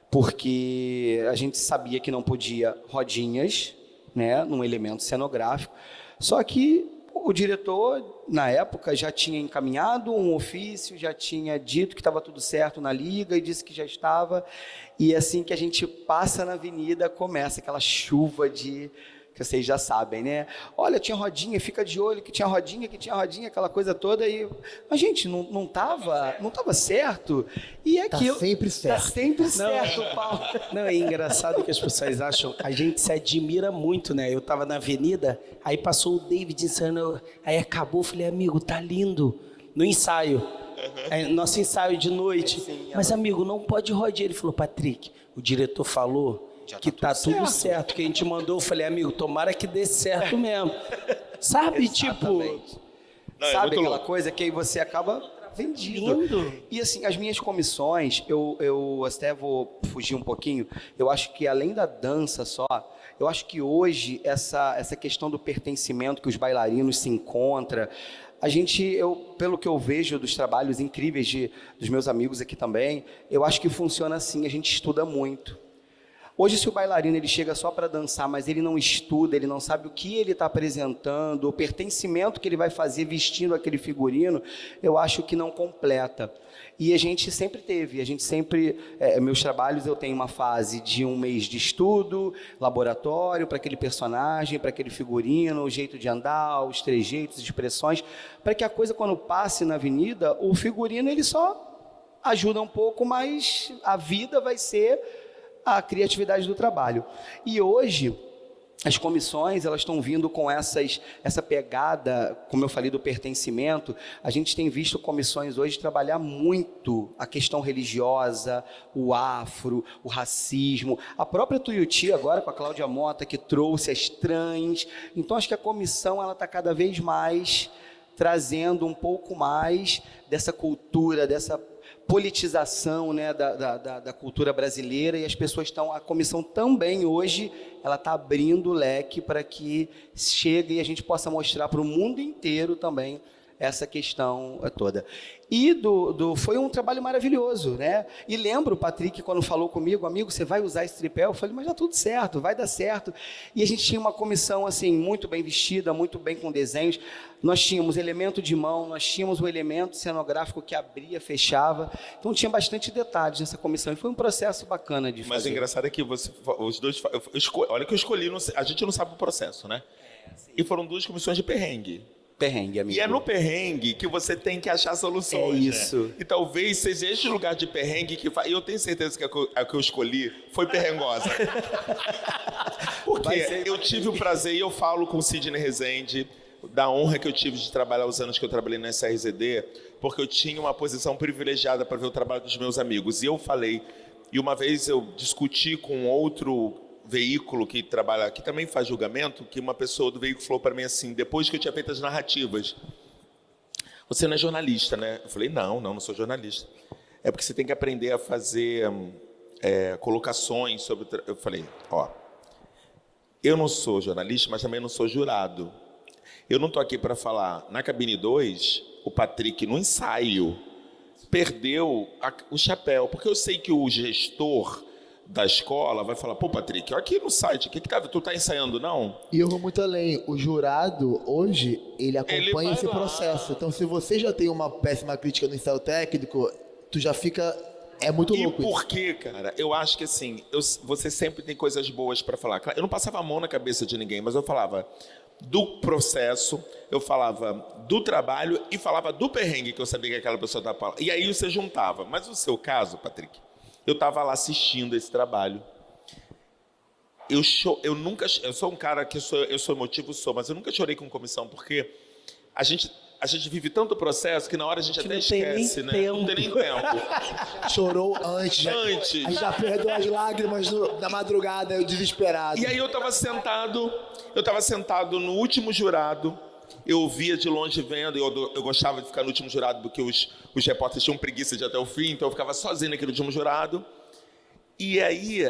porque a gente sabia que não podia rodinhas, né, num elemento cenográfico, só que o diretor, na época, já tinha encaminhado um ofício, já tinha dito que estava tudo certo na liga e disse que já estava. E assim que a gente passa na avenida, começa aquela chuva que vocês já sabem, né? Olha, tinha rodinha, fica de olho que tinha rodinha, aquela coisa toda. Mas, gente, não tava certo. E é aquilo. Tá sempre certo. Tá sempre certo, Paulo. Não, é engraçado que as pessoas acham, a gente se admira muito, né? Eu estava na avenida, aí passou o David ensaiando, aí acabou, falei, amigo, tá lindo, no ensaio, nosso ensaio de noite, sim, mas amigo, não pode rodar. Ele falou, Patrick, o diretor falou que tá tudo certo, que a gente mandou, eu falei, amigo, tomara que dê certo mesmo, sabe, tipo... Não, sabe aquela coisa que aí você acaba... vendido. Lindo. E assim, as minhas comissões, eu até vou fugir um pouquinho, eu acho que além da dança só, eu acho que hoje essa questão do pertencimento que os bailarinos se encontram, pelo que eu vejo dos trabalhos incríveis dos meus amigos aqui também, eu acho que funciona assim, a gente estuda muito. Hoje, se o bailarino ele chega só para dançar, mas ele não estuda, ele não sabe o que ele está apresentando, o pertencimento que ele vai fazer vestindo aquele figurino, eu acho que não completa. E a gente sempre meus trabalhos eu tenho uma fase de um mês de estudo, laboratório para aquele personagem, para aquele figurino, o jeito de andar, os trejeitos, expressões, para que a coisa quando passe na avenida, o figurino ele só ajuda um pouco, mas a vida vai ser a criatividade do trabalho. E hoje, as comissões, elas estão vindo com essa pegada, como eu falei, do pertencimento. A gente tem visto comissões hoje trabalhar muito a questão religiosa, o afro, o racismo. A própria Tuiuti, agora com a Cláudia Mota, que trouxe as trans. Então, acho que a comissão está cada vez mais trazendo um pouco mais dessa cultura, dessa politização, né, da cultura brasileira, e as pessoas a comissão também hoje, ela está abrindo o leque para que chegue e a gente possa mostrar para o mundo inteiro também essa questão toda. E foi um trabalho maravilhoso, né? E lembro o Patrick quando falou comigo, amigo, você vai usar esse tripé? Eu falei, mas já tudo certo, vai dar certo. E a gente tinha uma comissão assim muito bem vestida, muito bem com desenhos. Nós tínhamos elemento de mão, nós tínhamos o elemento cenográfico que abria, fechava. Então tinha bastante detalhes nessa comissão. E foi um processo bacana de fazer. Mas o engraçado é que os dois... olha que eu escolhi, a gente não sabe o processo, né? E foram 2 comissões de perrengue. Perrengue, amigo. E é no perrengue que você tem que achar soluções. É isso. Né? E talvez seja este lugar de perrengue que faz. E eu tenho certeza que a que eu escolhi foi perrengosa. Porque eu tive o prazer, e eu falo com o Sidney Rezende, da honra que eu tive de trabalhar os anos que eu trabalhei na SRZD, porque eu tinha uma posição privilegiada para ver o trabalho dos meus amigos. E eu falei, e uma vez eu discuti com outro veículo que trabalha, que também faz julgamento, que uma pessoa do veículo falou para mim assim, depois que eu tinha feito as narrativas, você não é jornalista, né? Eu falei, não sou jornalista. É porque você tem que aprender a fazer colocações sobre... Eu falei, eu não sou jornalista, mas também não sou jurado. Eu não estou aqui para falar. Na cabine 2, o Patrick, no ensaio, perdeu o chapéu, porque eu sei que o gestor da escola vai falar, pô, Patrick, olha aqui no site, tu tá ensaiando, não? E eu vou muito além. O jurado, hoje, ele acompanha vai esse lá. processo. Então, se você já tem uma péssima crítica no ensaio técnico, tu já fica... É muito E louco por isso. quê, cara? Eu acho que assim, você sempre tem coisas boas pra falar. Claro, eu não passava a mão na cabeça de ninguém, mas eu falava do processo, eu falava do trabalho e falava do perrengue que eu sabia que aquela pessoa estava falando. E aí você juntava. Mas no seu caso, Patrick, eu estava lá assistindo esse trabalho. Eu sou um cara que eu sou emotivo, mas eu nunca chorei com comissão, porque a gente vive tanto processo que na hora a gente até esquece, né? Não tem nem tempo. Chorou antes. A gente já perdeu as lágrimas na madrugada, eu desesperado. E aí eu tava sentado no último jurado, eu via de longe vendo, eu gostava de ficar no último jurado porque os repórteres tinham preguiça de ir até o fim, então eu ficava sozinho naquele último jurado. E aí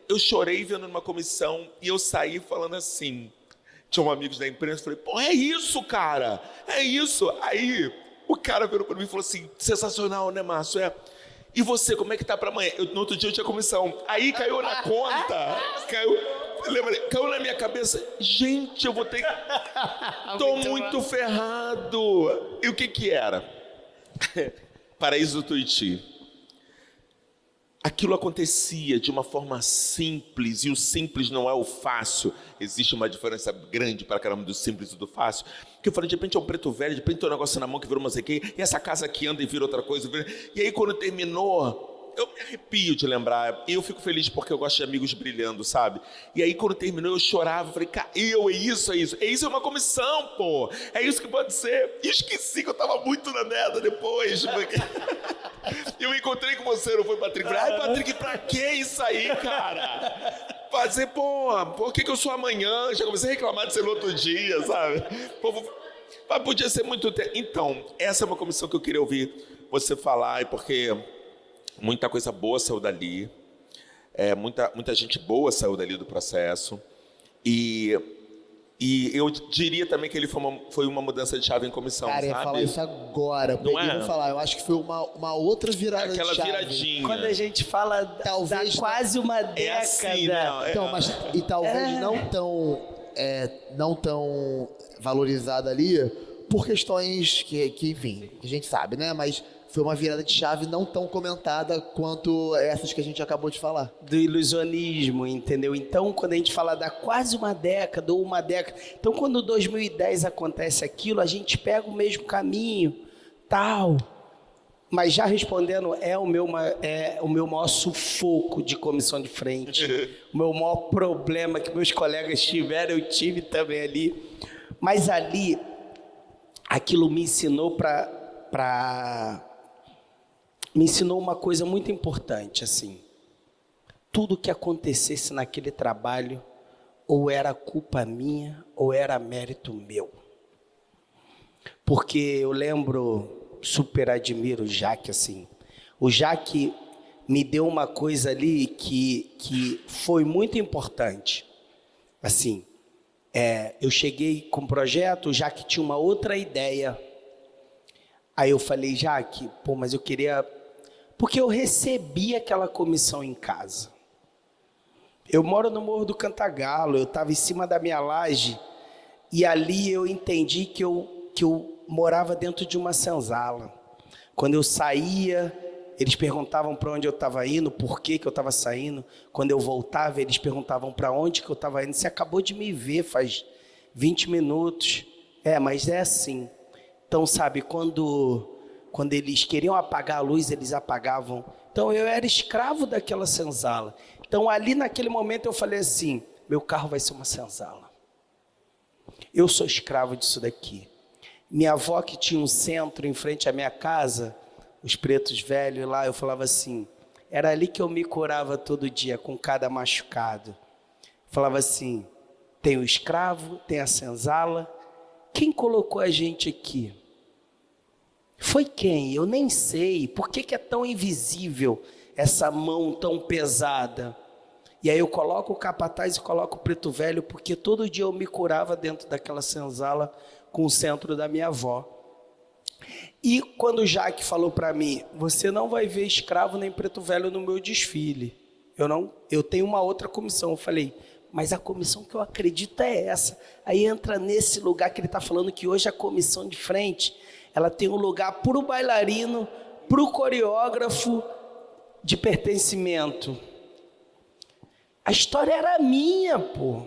eu chorei vendo numa comissão e eu saí falando assim, tinham amigos da imprensa, falei, pô, é isso, cara, é isso. Aí o cara virou para mim e falou assim, sensacional, né, Márcio? E você, como é que tá para amanhã? No outro dia eu tinha comissão. Aí caiu na conta, caiu na minha cabeça, gente, eu vou ter que... Tô muito ferrado. E o que era? Paraíso do Tuiuti. Aquilo acontecia de uma forma simples, e o simples não é o fácil. Existe uma diferença grande para caramba do simples e do fácil. Que eu falei, de repente é um preto velho, de repente tem um negócio na mão que virou uma ZQ, e essa casa aqui anda e vira outra coisa. E aí quando terminou, eu me arrepio de lembrar, e eu fico feliz porque eu gosto de amigos brilhando, sabe? E aí quando terminou eu chorava, falei, cara, é isso. É uma comissão, pô. É isso que pode ser. E esqueci que eu tava muito na merda depois, porque... Eu encontrei com você, não foi, Patrick? Falei, ai, Patrick, pra que isso aí, cara? Fazer, por que eu sou amanhã? Já comecei a reclamar de ser no outro dia, sabe? Mas podia ser muito tempo. Então, essa é uma comissão que eu queria ouvir você falar, porque muita coisa boa saiu dali, muita gente boa saiu dali do processo, e eu diria também que ele foi uma mudança de chave em comissão, cara, sabe? eu ia falar isso agora. Não é? Vou falar, eu acho que foi uma outra virada de chave. Aquela viradinha. Quando a gente fala Talvez dá quase uma década. É assim, não, Então, mas e talvez não tão valorizada ali por questões que enfim, a gente sabe, né? Mas foi uma virada de chave não tão comentada quanto essas que a gente acabou de falar. Do ilusionismo, entendeu? Então, quando a gente fala da quase uma década ou uma década... Então, quando 2010 acontece aquilo, a gente pega o mesmo caminho, tal. Mas já respondendo, é o meu maior sufoco de comissão de frente. O meu maior problema que meus colegas tiveram, eu tive também ali. Mas ali, aquilo me ensinou me ensinou uma coisa muito importante, assim. Tudo que acontecesse naquele trabalho, ou era culpa minha, ou era mérito meu. Porque eu lembro, super admiro o Jaque, assim. O Jaque me deu uma coisa ali que foi muito importante. Assim, eu cheguei com um projeto, o Jaque tinha uma outra ideia. Aí eu falei, Jaque, mas eu queria... Porque eu recebi aquela comissão em casa. Eu moro no Morro do Cantagalo, eu estava em cima da minha laje, e ali eu entendi que eu morava dentro de uma senzala. Quando eu saía, eles perguntavam para onde eu estava indo, por que eu estava saindo. Quando eu voltava, eles perguntavam para onde que eu estava indo. Você acabou de me ver faz 20 minutos. Mas é assim. Então, sabe, quando eles queriam apagar a luz, eles apagavam. Então, eu era escravo daquela senzala. Então, ali naquele momento, eu falei assim, meu carro vai ser uma senzala. Eu sou escravo disso daqui. Minha avó, que tinha um centro em frente à minha casa, os pretos velhos lá, eu falava assim, era ali que eu me curava todo dia, com cada machucado. Falava assim, tem o escravo, tem a senzala. Quem colocou a gente aqui? Foi quem? Eu nem sei. Por que é tão invisível essa mão tão pesada? E aí eu coloco o capataz e coloco o preto velho, porque todo dia eu me curava dentro daquela senzala com o centro da minha avó. E quando o Jaque falou para mim, você não vai ver escravo nem preto velho no meu desfile. eu tenho uma outra comissão. Eu falei, mas a comissão que eu acredito é essa. Aí entra nesse lugar que ele está falando, que hoje a comissão de frente, ela tem um lugar para o bailarino, para o coreógrafo, de pertencimento. A história era minha, pô.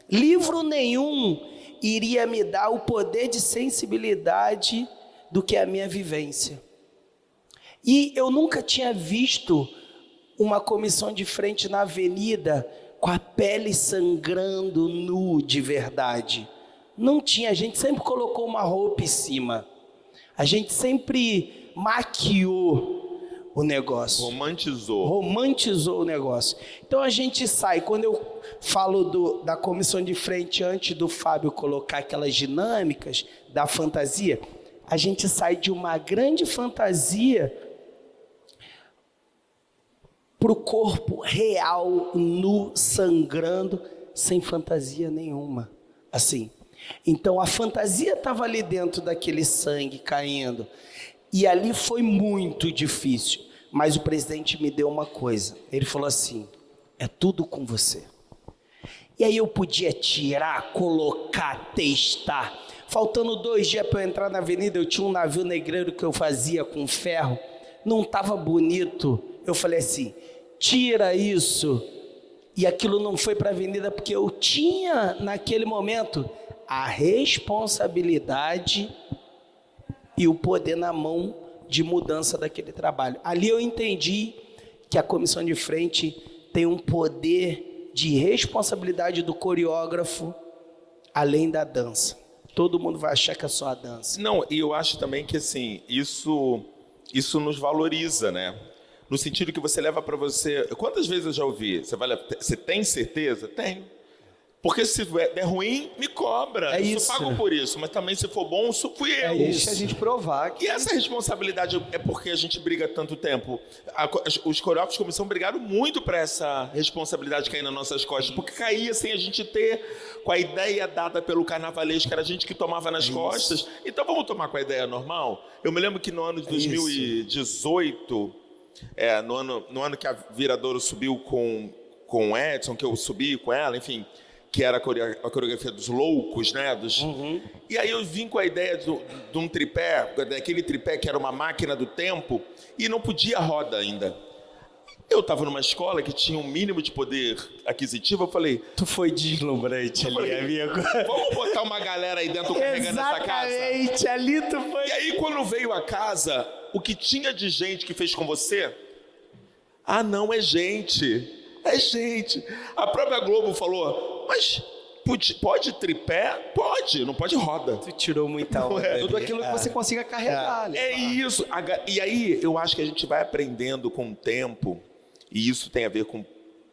Livro nenhum iria me dar o poder de sensibilidade do que a minha vivência. E eu nunca tinha visto uma comissão de frente na avenida com a pele sangrando, nu de verdade. Não tinha, a gente sempre colocou uma roupa em cima. A gente sempre maquiou o negócio. Romantizou o negócio. Então a gente sai, quando eu falo da comissão de frente, antes do Fábio colocar aquelas dinâmicas da fantasia, a gente sai de uma grande fantasia para o corpo real, nu, sangrando, sem fantasia nenhuma. Assim. Então a fantasia estava ali dentro daquele sangue caindo. E ali foi muito difícil. Mas o presidente me deu uma coisa. Ele falou assim, é tudo com você. E aí eu podia tirar, colocar, testar. Faltando 2 dias para eu entrar na avenida, eu tinha um navio negreiro que eu fazia com ferro. Não estava bonito. Eu falei assim, tira isso. E aquilo não foi para a avenida porque eu tinha, naquele momento, a responsabilidade e o poder na mão de mudança daquele trabalho. Ali eu entendi que a comissão de frente tem um poder de responsabilidade do coreógrafo além da dança. Todo mundo vai achar que é só a dança. Não, e eu acho também que assim, isso nos valoriza, né? No sentido que você leva para você... Quantas vezes eu já ouvi? Você tem certeza? Tenho. Porque se der ruim, me cobra. Isso. Pago por isso. Mas também se for bom, fui eu. É isso. A gente provar. Que... E essa responsabilidade é porque a gente briga tanto tempo. Os coreógrafos de comissão brigaram muito para essa responsabilidade cair nas nossas costas. Porque caía sem a gente ter, com a ideia dada pelo carnavalesco, que era a gente que tomava nas costas. Então vamos tomar com a ideia normal? Eu me lembro que no ano de 2018, no ano que a Viradouro subiu com o Edson, que eu subi com ela, enfim... que era a coreografia dos loucos, né? E aí eu vim com a ideia de um tripé, daquele tripé que era uma máquina do tempo, e não podia roda ainda. Eu estava numa escola que tinha um mínimo de poder aquisitivo, eu falei... Tu foi deslumbrante ali, amigo. Vamos botar uma galera aí dentro carregando essa casa? Exatamente, ali tu foi... E aí quando veio a casa, o que tinha de gente que fez com você... Ah, não, é gente... É gente. A própria Globo falou, mas pode tripé? Pode, não pode roda. Tu tirou muita onda. Tudo aquilo que você consiga carregar. É isso. E aí eu acho que a gente vai aprendendo com o tempo, e isso tem a ver com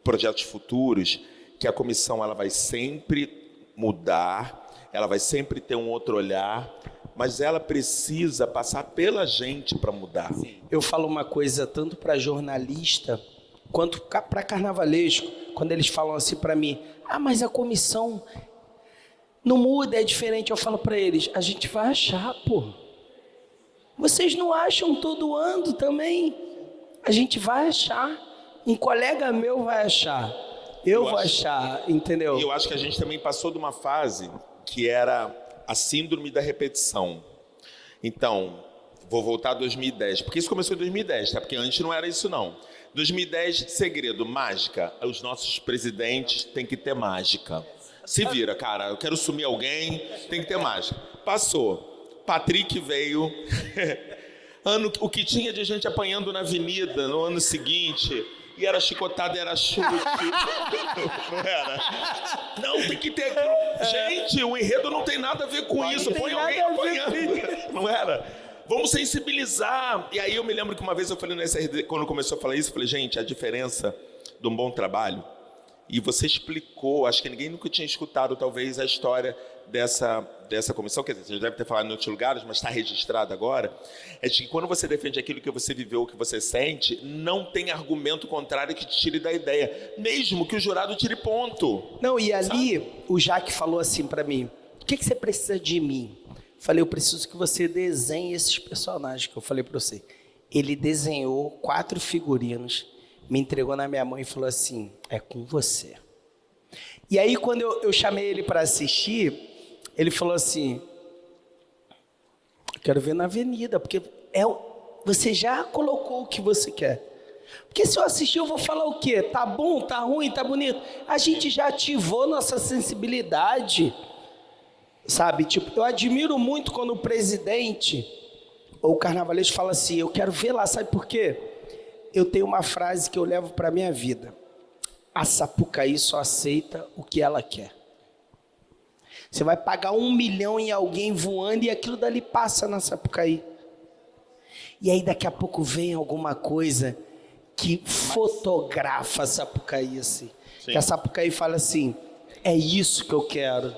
projetos futuros, que a comissão ela vai sempre mudar, ela vai sempre ter um outro olhar, mas ela precisa passar pela gente para mudar. Eu falo uma coisa tanto para jornalista quanto para carnavalesco, quando eles falam assim para mim, mas a comissão não muda, é diferente. Eu falo para eles, a gente vai achar, pô. Vocês não acham todo ano também? A gente vai achar. Um colega meu vai achar. Eu vou achar, entendeu? E eu acho que a gente também passou de uma fase que era a síndrome da repetição. Então, vou voltar a 2010, porque isso começou em 2010, tá? Porque antes não era isso não. 2010, segredo, mágica. Os nossos presidentes têm que ter mágica. Se vira, cara, eu quero sumir alguém, tem que ter mágica. Passou. Patrick veio. O que tinha de gente apanhando na avenida no ano seguinte, e era chicotada, era chute. Não era? Não, tem que ter aquilo. Gente, o enredo não tem nada a ver com isso. Põe alguém apanhando. Não era? Vamos sensibilizar. E aí eu me lembro que uma vez eu falei no SRD, quando começou a falar isso, eu falei, gente, a diferença de um bom trabalho, e você explicou, acho que ninguém nunca tinha escutado talvez a história dessa comissão, quer dizer, você deve ter falado em outros lugares, mas está registrado agora, é de que quando você defende aquilo que você viveu, o que você sente, não tem argumento contrário que te tire da ideia, mesmo que o jurado tire ponto. Não, e ali o Jaque falou assim para mim, o que você precisa de mim? Falei, eu preciso que você desenhe esses personagens que eu falei para você. Ele desenhou 4 figurinos, me entregou na minha mão e falou assim, é com você. E aí quando eu chamei ele para assistir, ele falou assim, quero ver na avenida, porque você já colocou o que você quer. Porque se eu assistir, eu vou falar o quê? Tá bom, tá ruim, tá bonito? A gente já ativou nossa sensibilidade, sabe? Tipo, eu admiro muito quando o presidente ou o carnavalesco fala assim, eu quero ver lá, sabe por quê? Eu tenho uma frase que eu levo para a minha vida. A Sapucaí só aceita o que ela quer. Você vai pagar 1 milhão em alguém voando e aquilo dali passa na Sapucaí. E aí daqui a pouco vem alguma coisa que fotografa a Sapucaí assim. Que a Sapucaí fala assim, é isso que eu quero.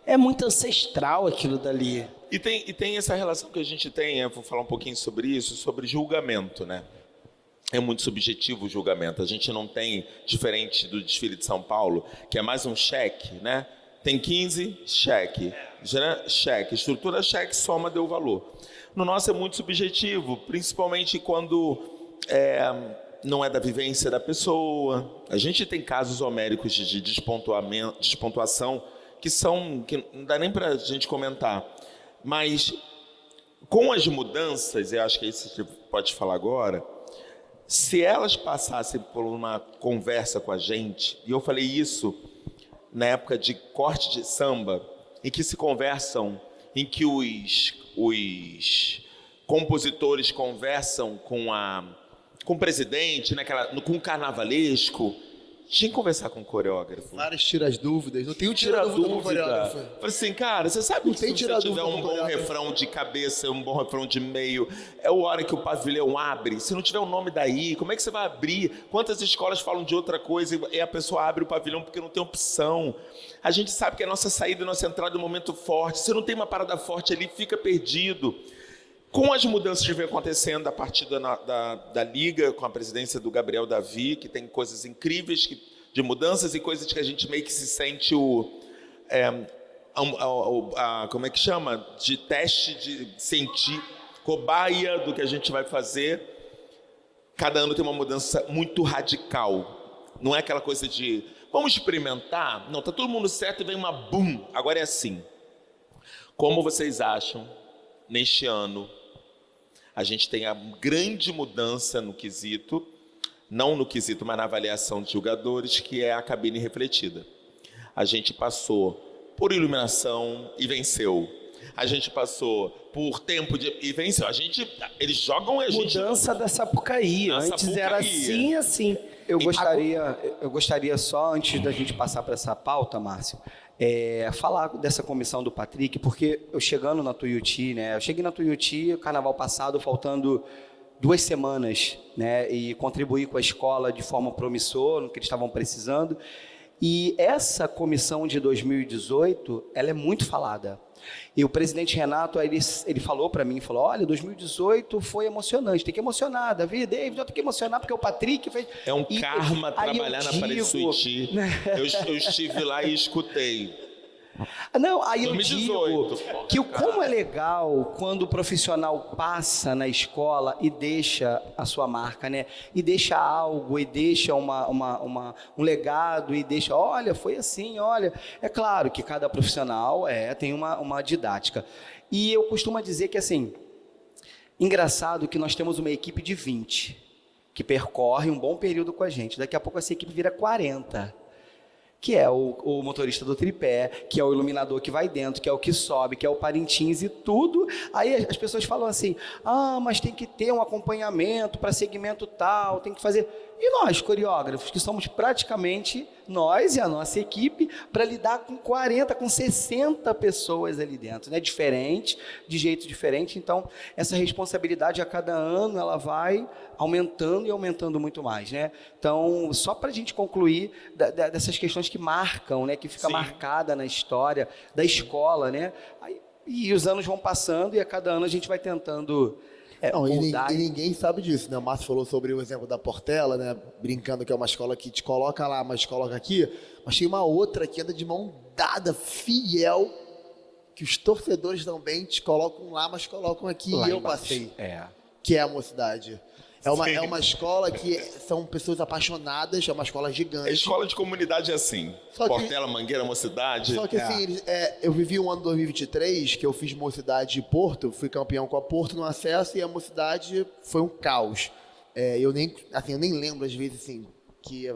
É muito ancestral aquilo dali. E tem essa relação que a gente tem, eu vou falar um pouquinho sobre isso, sobre julgamento, né? É muito subjetivo o julgamento. A gente não tem, diferente do desfile de São Paulo, que é mais um cheque, né? Tem 15, cheque. Cheque. Estrutura, cheque, soma, deu valor. No nosso é muito subjetivo, principalmente quando não é da vivência da pessoa. A gente tem casos homéricos de despontuação que não dá nem para a gente comentar. Mas com as mudanças, eu acho que é isso que você pode falar agora, se elas passassem por uma conversa com a gente, e eu falei isso na época de corte de samba, em que se conversam, em que os compositores conversam com o presidente, com o carnavalesco, tinha que conversar com o coreógrafo. Várias tira as dúvidas. Não tem um tira dúvida com o coreógrafo. Falei assim, cara, você sabe que se você tiver um bom refrão de cabeça, um bom refrão de meio, é a hora que o pavilhão abre. Se não tiver o nome daí, como é que você vai abrir? Quantas escolas falam de outra coisa e a pessoa abre o pavilhão porque não tem opção? A gente sabe que a nossa saída e a nossa entrada é um momento forte. Se não tem uma parada forte ali, fica perdido. Com as mudanças que vem acontecendo a partir da Liga, com a presidência do Gabriel Davi, que tem coisas incríveis de mudanças e coisas que a gente meio que se sente como é que chama? De teste, de sentir, cobaia do que a gente vai fazer. Cada ano tem uma mudança muito radical. Não é aquela coisa de, vamos experimentar? Não, tá todo mundo certo e vem uma bum, agora é assim. Como vocês acham, neste ano, a gente tem a grande mudança no quesito, não no quesito, mas na avaliação de julgadores, que é a cabine refletida. A gente passou por iluminação e venceu. A gente passou por tempo e venceu. Eles jogam a gente... Mudança da Sapucaí. Antes era assim, assim. Eu gostaria só, antes da gente passar para essa pauta, Márcio, falar dessa comissão do Patrick, porque eu chegando na Tuiuti, né? Eu cheguei na Tuiuti, carnaval passado, faltando 2 semanas, né? E contribuir com a escola de forma promissora, no que eles estavam precisando. E essa comissão de 2018, ela é muito falada. E o presidente Renato, ele falou para mim, olha, 2018 foi emocionante, tem que emocionar, Davi, David, tem que emocionar, porque o Patrick fez... É um karma trabalhar na Paris Suiti. Eu estive lá e escutei. Não, aí 2018. Eu digo que como é legal quando o profissional passa na escola e deixa a sua marca, né? E deixa algo, e deixa um legado, e deixa, olha, foi assim, olha. É claro que cada profissional tem uma didática. E eu costumo dizer que, assim, engraçado que nós temos uma equipe de 20, que percorre um bom período com a gente. Daqui a pouco essa equipe vira 40. Que é o motorista do tripé, que é o iluminador que vai dentro, que é o que sobe, que é o Parintins e tudo. Aí as pessoas falam assim, mas tem que ter um acompanhamento para segmento tal, tem que fazer... E nós, coreógrafos, que somos praticamente nós e a nossa equipe, para lidar com 40, com 60 pessoas ali dentro, né? Diferente, de jeito diferente. Então, essa responsabilidade a cada ano, ela vai aumentando e aumentando muito mais, né? Então, só para a gente concluir dessas questões que marcam, né? Que fica marcada na história da escola, né? E os anos vão passando e a cada ano a gente vai tentando... E ninguém sabe disso, né? O Márcio falou sobre o exemplo da Portela, né? Brincando que é uma escola que te coloca lá, mas coloca aqui. Mas tem uma outra que anda de mão dada, fiel, que os torcedores também te colocam lá, mas colocam aqui lá e eu passei. Que é a Mocidade. É uma escola que são pessoas apaixonadas, é uma escola gigante. A escola de comunidade é assim. Só que- Portela, Mangueira, Mocidade. Só que assim, eu vivi um ano 2023, que eu fiz Mocidade e Porto, fui campeão com a Porto no acesso, e a Mocidade foi um caos. Eu nem lembro, às vezes, assim, que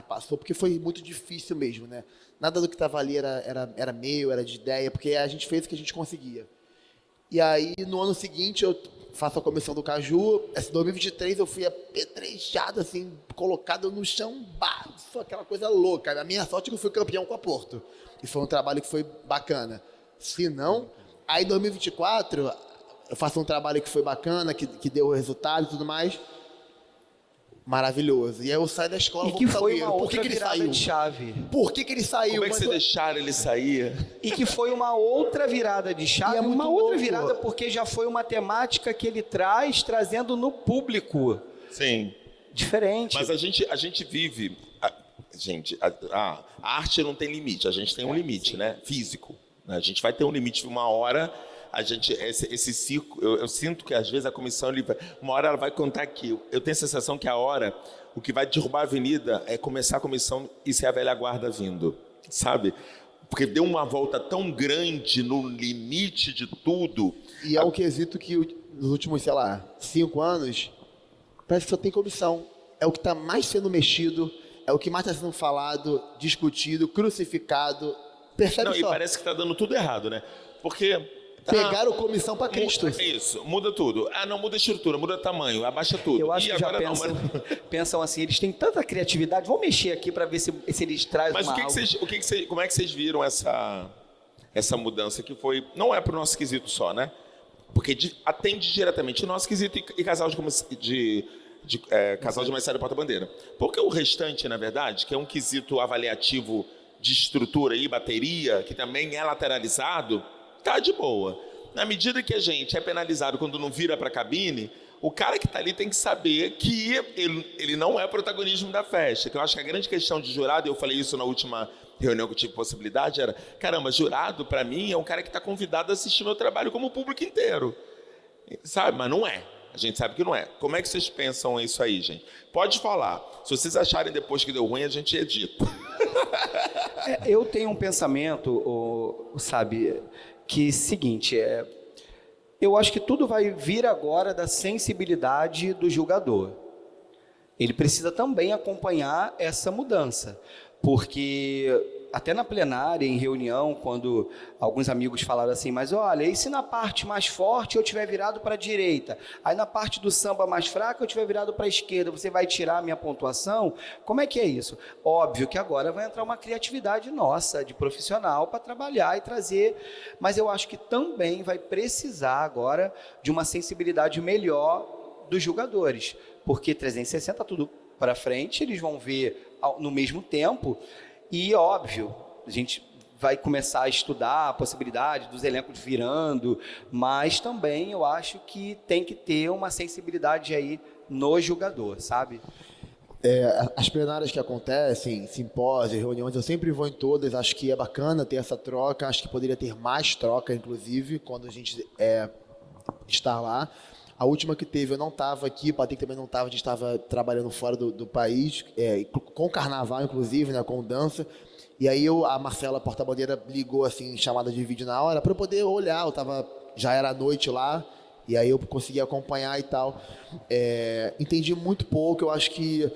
passou, porque foi muito difícil mesmo, né? Nada do que estava ali era meu, era de ideia, porque a gente fez o que a gente conseguia. E aí, no ano seguinte, eu faço a comissão do Caju. Esse 2023 eu fui apedrejado, assim, colocado no chão, foi aquela coisa louca. A minha sorte é que eu fui campeão com a Porto. E foi um trabalho que foi bacana. Se não, aí em 2024 eu faço um trabalho que foi bacana, que deu resultado e tudo mais. Maravilhoso. E aí eu saio da escola, E vou que pro foi tabuleiro. uma Por que outra que ele virada saiu? de chave. Por que que ele saiu? Como é que Mas você eu- deixaram ele sair? E que foi uma outra virada de chave, E é muito uma outra louco. virada porque já foi uma temática que ele traz, trazendo no público. Sim. Diferente. Mas a gente vive... A arte não tem limite. A gente tem um limite, né? Físico. A gente vai ter um limite de uma hora... Esse ciclo, eu sinto que às vezes a comissão, uma hora ela vai contar aqui. Eu tenho a sensação que a hora, o que vai derrubar a avenida é começar a comissão e ser a velha guarda vindo, sabe? Porque deu uma volta tão grande no limite de tudo. E é um quesito que nos últimos, 5 anos, parece que só tem comissão. É o que está mais sendo mexido, é o que mais está sendo falado, discutido, crucificado. Percebe Não, e só? parece que está dando tudo errado, né? Porque... Pegaram comissão para Cristo. É isso, muda tudo. Não muda a estrutura, muda o tamanho, abaixa tudo. Eu acho E que já agora pensam assim, eles têm tanta criatividade, vamos mexer aqui para ver se eles trazem Mas uma como é que vocês viram essa mudança que foi... Não é para o nosso quesito só, né? Porque atende diretamente o nosso quesito e casal casal de magistério e porta-bandeira. Porque o restante, na verdade, que é um quesito avaliativo de estrutura e bateria, que também é lateralizado, tá de boa. Na medida que a gente é penalizado quando não vira para a cabine, o cara que está ali tem que saber que ele não é protagonismo da festa. Que eu acho que a grande questão de jurado, eu falei isso na última reunião que eu tive possibilidade, era, caramba, jurado para mim é um cara que está convidado a assistir meu trabalho como o público inteiro. Sabe? Mas não é. A gente sabe que não é. Como é que vocês pensam isso aí, gente? Pode falar. Se vocês acharem depois que deu ruim, a gente edita. Eu tenho um pensamento, sabe, que seguinte, eu acho que tudo vai vir agora da sensibilidade do julgador. Ele precisa também acompanhar essa mudança, porque até na plenária, em reunião, quando alguns amigos falaram assim, mas olha, e se na parte mais forte eu tiver virado para a direita, aí na parte do samba mais fraca eu tiver virado para a esquerda, você vai tirar a minha pontuação? Como é que é isso? Óbvio que agora vai entrar uma criatividade nossa, de profissional, para trabalhar e trazer, mas eu acho que também vai precisar agora de uma sensibilidade melhor dos julgadores, porque 360 tudo para frente, eles vão ver no mesmo tempo. E, óbvio, a gente vai começar a estudar a possibilidade dos elencos virando, mas também eu acho que tem que ter uma sensibilidade aí no jogador, sabe? As plenárias que acontecem, simpósios, reuniões, eu sempre vou em todas, acho que é bacana ter essa troca, acho que poderia ter mais troca, inclusive, quando a gente está lá. A última que teve, eu não estava aqui, o Patrick também não estava, a gente estava trabalhando fora do país, com carnaval, inclusive, né, com dança. E aí a Marcela, porta-bandeira, ligou assim, chamada de vídeo na hora, para eu poder olhar, já era noite lá, e aí eu consegui acompanhar e tal. Entendi muito pouco, eu acho que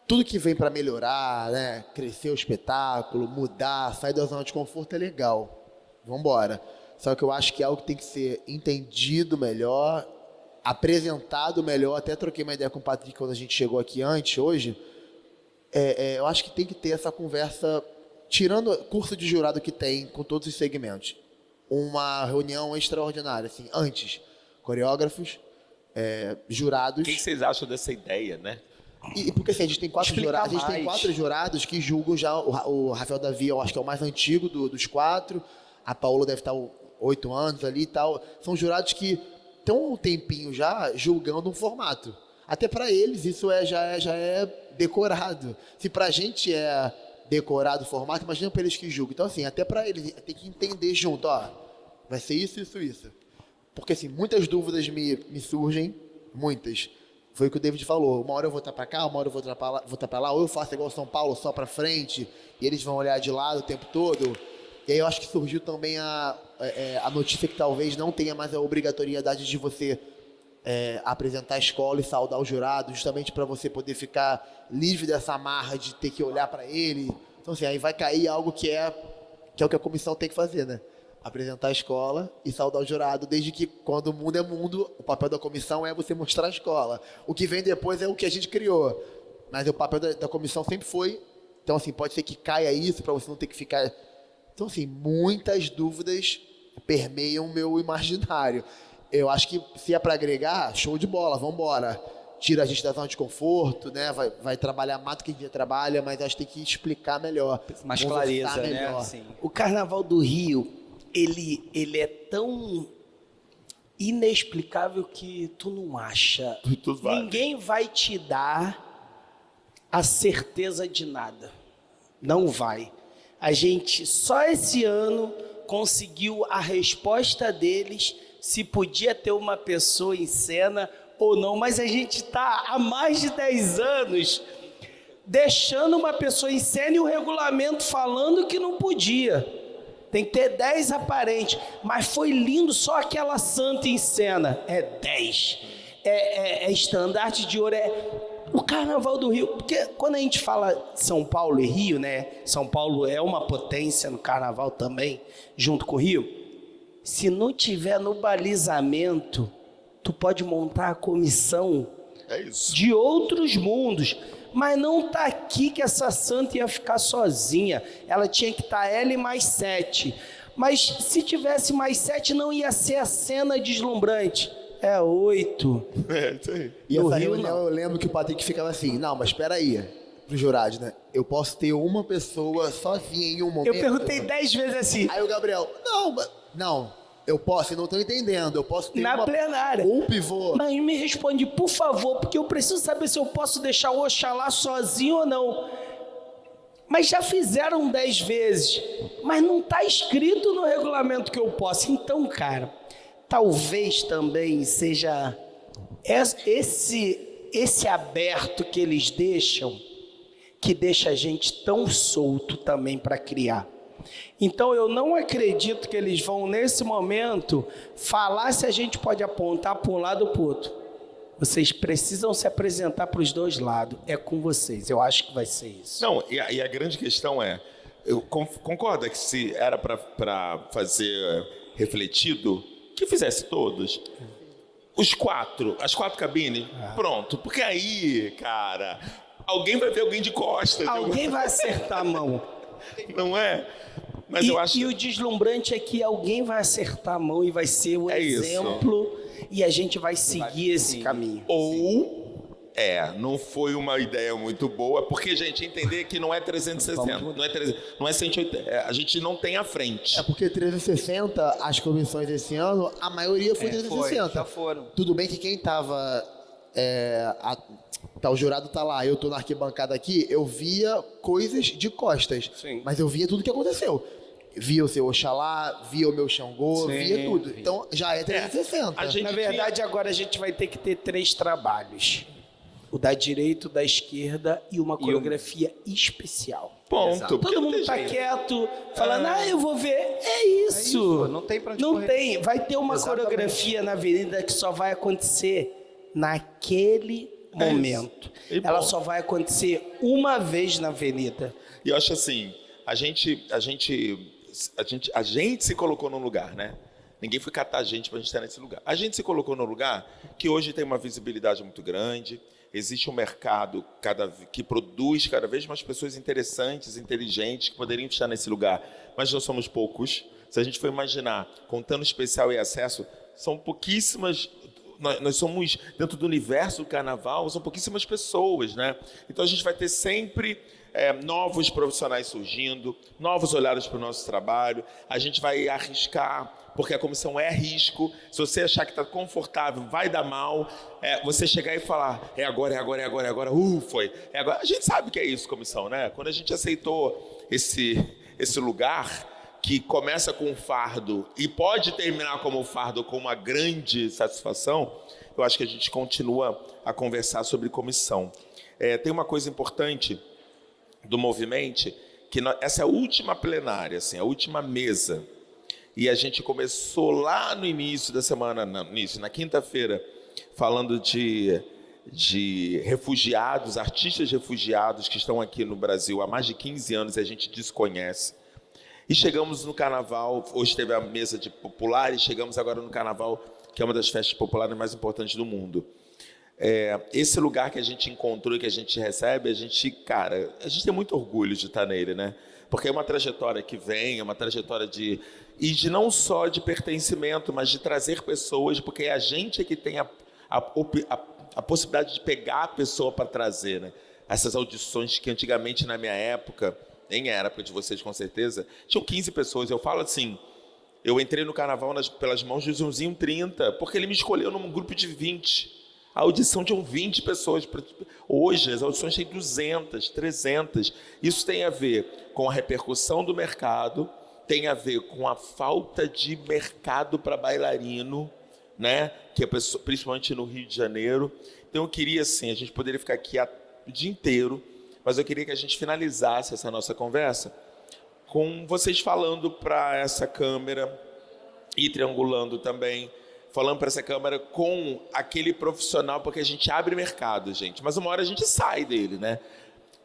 tudo que vem para melhorar, né, crescer o espetáculo, mudar, sair da zona de conforto é legal. Vamos embora. Só que eu acho que é algo que tem que ser entendido melhor, apresentado melhor. Até troquei uma ideia com o Patrick quando a gente chegou aqui hoje. Eu acho que tem que ter essa conversa, tirando o curso de jurado que tem com todos os segmentos. Uma reunião extraordinária, assim, antes. Coreógrafos, jurados. O que vocês acham dessa ideia, né? E porque assim, a gente tem 4 Explica jurados, a gente tem mais. 4 jurados que julgam já o Rafael Davi, eu acho que é o mais antigo dos 4. A Paola deve estar 8 anos ali e tal. São jurados que estão um tempinho já julgando um formato. Até para eles isso já é decorado. Se para a gente é decorado o formato, imagina para eles que julgam. Então assim, até para eles tem que entender junto, vai ser isso. Porque assim, muitas dúvidas me surgem, muitas. foi o que o David falou. Uma hora eu vou estar para cá, uma hora eu vou estar para lá, ou eu faço igual São Paulo, só para frente, e eles vão olhar de lado o tempo todo. E aí eu acho que surgiu também a notícia que talvez não tenha mais a obrigatoriedade de você apresentar a escola e saudar o jurado, justamente para você poder ficar livre dessa amarra de ter que olhar para ele. Então, assim, aí vai cair algo que é o que a comissão tem que fazer, né? Apresentar a escola e saudar o jurado, desde que, quando o mundo é mundo, o papel da comissão é você mostrar a escola. O que vem depois é o que a gente criou. Mas o papel da comissão sempre foi... Então, assim, pode ser que caia isso para você não ter que ficar... Então, assim, muitas dúvidas permeiam o meu imaginário. Eu acho que, se é para agregar, show de bola, vamos embora. Tira a gente da zona de conforto, né? Vai trabalhar mais do que a gente trabalha, mas acho que tem que explicar melhor. Mais clareza, né? Sim. O Carnaval do Rio, ele é tão inexplicável que tu não acha. Tudo vale. Ninguém vai te dar a certeza de nada. Não vai. A gente, só esse ano, conseguiu a resposta deles se podia ter uma pessoa em cena ou não, mas a gente está há mais de 10 anos deixando uma pessoa em cena e o regulamento falando que não podia. Tem que ter 10 aparentes, mas foi lindo só aquela santa em cena. É 10. É estandarte de ouro, o Carnaval do Rio, porque quando a gente fala São Paulo e Rio, né? São Paulo é uma potência no Carnaval também, junto com o Rio. Se não tiver no balizamento, tu pode montar a comissão de outros mundos, mas não tá aqui que essa santa ia ficar sozinha. Ela tinha que estar ela e mais 7. Mas se tivesse mais 7, não ia ser a cena deslumbrante. É 8. Isso aí. E No essa Rio, reunião não. eu lembro que o Patrick ficava assim, não, mas espera aí, pro jurado, né? Eu posso ter uma pessoa sozinha em um momento. Eu perguntei 10 vezes assim, Aí o Gabriel, não, eu posso, vocês não estão entendendo, eu posso ter na plenária. um pivô. Mas me responde, por favor, porque eu preciso saber se eu posso deixar o Oxalá sozinho ou não. Mas já fizeram 10 vezes, mas não está escrito no regulamento que eu posso. Então, cara, talvez também seja esse aberto que eles deixam, que deixa a gente tão solto também para criar. Então eu não acredito que eles vão nesse momento falar se a gente pode apontar para um lado ou para o outro. Vocês precisam se apresentar para os dois lados. É com vocês, eu acho que vai ser isso. Não, e a grande questão é, eu concordo que se era para fazer refletido, que fizesse todos. As 4 cabines, pronto. Porque aí, cara, alguém vai ver alguém de costas. Alguém vai acertar a mão. Não é? Mas eu acho... E o deslumbrante é que alguém vai acertar a mão e vai ser o exemplo e a gente vai seguir esse caminho. Ou... não foi uma ideia muito boa, porque, gente, entender que não é 360, não é 180, a gente não tem a frente. É porque 360, as comissões esse ano, a maioria foi 360. Já foram. Tudo bem que quem tava... o jurado tá lá, eu tô na arquibancada aqui, eu via coisas de costas. Sim. Mas eu via tudo que aconteceu. Via o seu Oxalá, via o meu Xangô, via tudo. Então já é 360. Na verdade, agora a gente vai ter que ter 3 trabalhos. O da direita, o da esquerda e uma coreografia especial. Ponto. Exato. Todo mundo tá quieto, falando, eu vou ver. É isso. Não tem pra onde Não correr. tem. Vai ter uma Exatamente. coreografia na avenida que só vai acontecer naquele momento. E Ela ponto. só vai acontecer uma vez na avenida. E eu acho assim, a gente se colocou num lugar, né? Ninguém foi catar a gente pra gente estar nesse lugar. A gente se colocou num lugar que hoje tem uma visibilidade muito grande, existe um mercado que produz cada vez mais pessoas interessantes, inteligentes, que poderiam estar nesse lugar, mas nós somos poucos. Se a gente for imaginar, contando especial e acesso, são pouquíssimas... Nós somos, dentro do universo do carnaval, são pouquíssimas pessoas, né? Então a gente vai ter sempre novos profissionais surgindo, novos olhares para o nosso trabalho, a gente vai arriscar, porque a comissão é risco. Se você achar que está confortável, vai dar mal, você chegar e falar, é agora, foi. É agora. A gente sabe que é isso, comissão, né? Quando a gente aceitou esse lugar, que começa com um fardo e pode terminar como um fardo com uma grande satisfação, eu acho que a gente continua a conversar sobre comissão. Tem uma coisa importante do Movimente, que essa é a última plenária, assim, a última mesa. E a gente começou lá no início da semana, na quinta-feira, falando de refugiados, artistas refugiados que estão aqui no Brasil há mais de 15 anos e a gente desconhece. E chegamos no Carnaval, hoje teve a mesa de populares, chegamos agora no Carnaval, que é uma das festas populares mais importantes do mundo. Esse lugar que a gente encontrou e que a gente recebe, a gente tem muito orgulho de estar nele, né? Porque é uma trajetória que vem, é uma trajetória de não só de pertencimento, mas de trazer pessoas, porque é a gente que tem a possibilidade de pegar a pessoa para trazer, né? Essas audições que antigamente, na minha época, nem era a época de vocês com certeza, tinham 15 pessoas. Eu falo assim, eu entrei no Carnaval pelas mãos de Zunzinho 30, porque ele me escolheu num grupo de 20. A audição tinham 20 pessoas. Hoje, as audições têm 200, 300. Isso tem a ver com a repercussão do mercado, tem a ver com a falta de mercado para bailarino, né? Que principalmente no Rio de Janeiro. Então, eu queria, assim, a gente poderia ficar aqui o dia inteiro, mas eu queria que a gente finalizasse essa nossa conversa com vocês falando para essa câmera e triangulando também, falando para essa câmera com aquele profissional, porque a gente abre mercado, gente, mas uma hora a gente sai dele, né?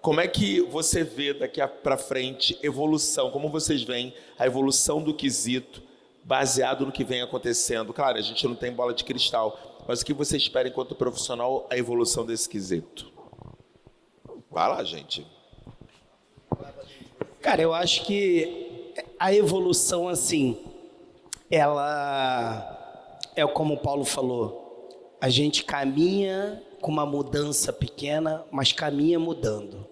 Como é que você vê daqui para frente evolução? Como vocês veem a evolução do quesito baseado no que vem acontecendo? Claro, a gente não tem bola de cristal, mas o que você espera enquanto profissional a evolução desse quesito? Vai lá, gente. Cara, eu acho que a evolução, assim, ela é como o Paulo falou, a gente caminha com uma mudança pequena, mas caminha mudando.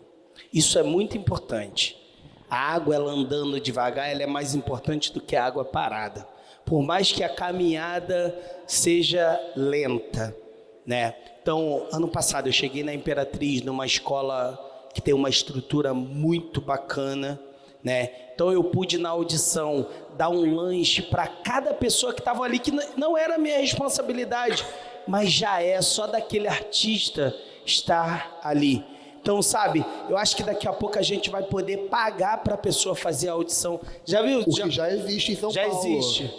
Isso é muito importante. A água, ela andando devagar, ela é mais importante do que a água parada. Por mais que a caminhada seja lenta, né? Então, ano passado eu cheguei na Imperatriz, numa escola que tem uma estrutura muito bacana, né? Então eu pude na audição dar um lanche para cada pessoa que estava ali, que não era minha responsabilidade, mas já é só daquele artista estar ali. Então, sabe, eu acho que daqui a pouco a gente vai poder pagar para a pessoa fazer a audição. Já viu? O que já existe em São já Paulo. Já existe.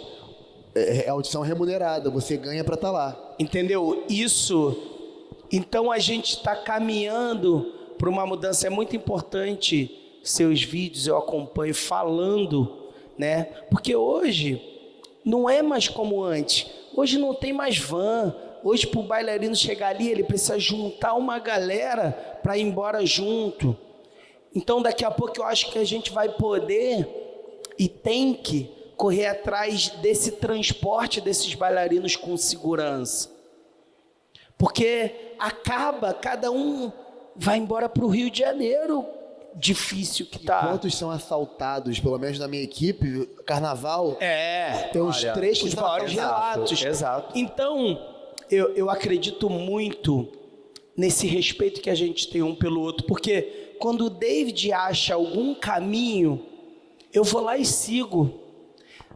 É audição remunerada, você ganha para estar lá. Entendeu? Isso. Então a gente está caminhando para uma mudança. É muito importante seus vídeos, eu acompanho falando, né? Porque hoje não é mais como antes. Hoje não tem mais van. Hoje, para o bailarino chegar ali, ele precisa juntar uma galera para ir embora junto. Então, daqui a pouco eu acho que a gente vai poder e tem que correr atrás desse transporte desses bailarinos com segurança. Porque cada um vai embora para o Rio de Janeiro. Difícil que tá. Quantos são assaltados, pelo menos na minha equipe, Carnaval? Tem uns 3 que os são maiores relatos. Exato. Então, eu acredito muito nesse respeito que a gente tem um pelo outro, porque quando o David acha algum caminho, eu vou lá e sigo.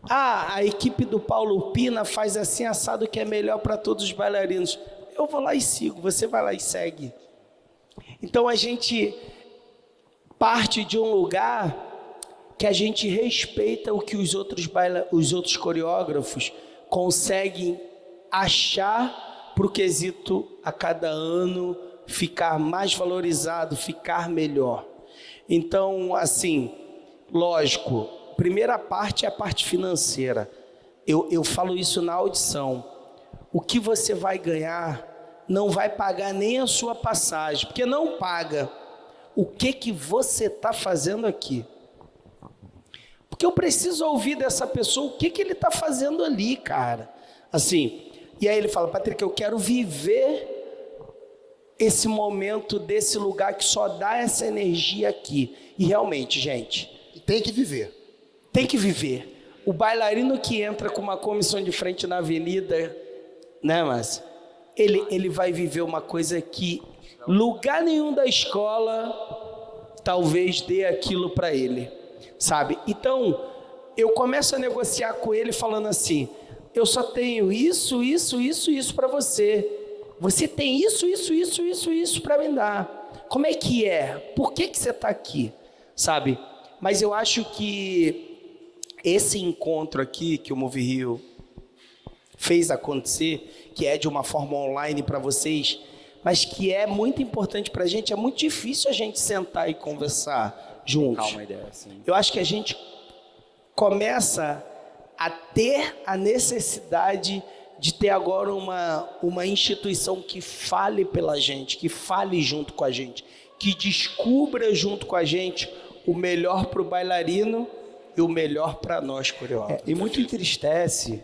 A equipe do Paulo Pina faz assim assado que é melhor para todos os bailarinos. Eu vou lá e sigo, você vai lá e segue. Então a gente parte de um lugar que a gente respeita o que os outros coreógrafos conseguem achar para o quesito a cada ano ficar mais valorizado, ficar melhor. Então, assim, lógico, primeira parte é a parte financeira. Eu falo isso na audição. O que você vai ganhar não vai pagar nem a sua passagem, porque não paga. O que você está fazendo aqui? Porque eu preciso ouvir dessa pessoa o que ele está fazendo ali, cara. Assim, e aí ele fala, Patrick, eu quero viver esse momento desse lugar que só dá essa energia aqui. E realmente, gente... Tem que viver. Tem que viver. O bailarino que entra com uma comissão de frente na avenida, né, mas ele vai viver uma coisa que lugar nenhum da escola talvez dê aquilo para ele, sabe? Então, eu começo a negociar com ele falando assim, eu só tenho isso para você. você tem isso para me dar. Como é que é? Por que você está aqui? Sabe? Mas eu acho que esse encontro aqui que o Move Rio fez acontecer, que é de uma forma online para vocês, mas que é muito importante para a gente, é muito difícil a gente sentar e conversar juntos. Calma, ideia, sim. Eu acho que a gente começa a ter a necessidade de ter agora uma instituição que fale pela gente, que fale junto com a gente, que descubra junto com a gente o melhor para o bailarino e o melhor para nós, coreógrafos. E muito entristece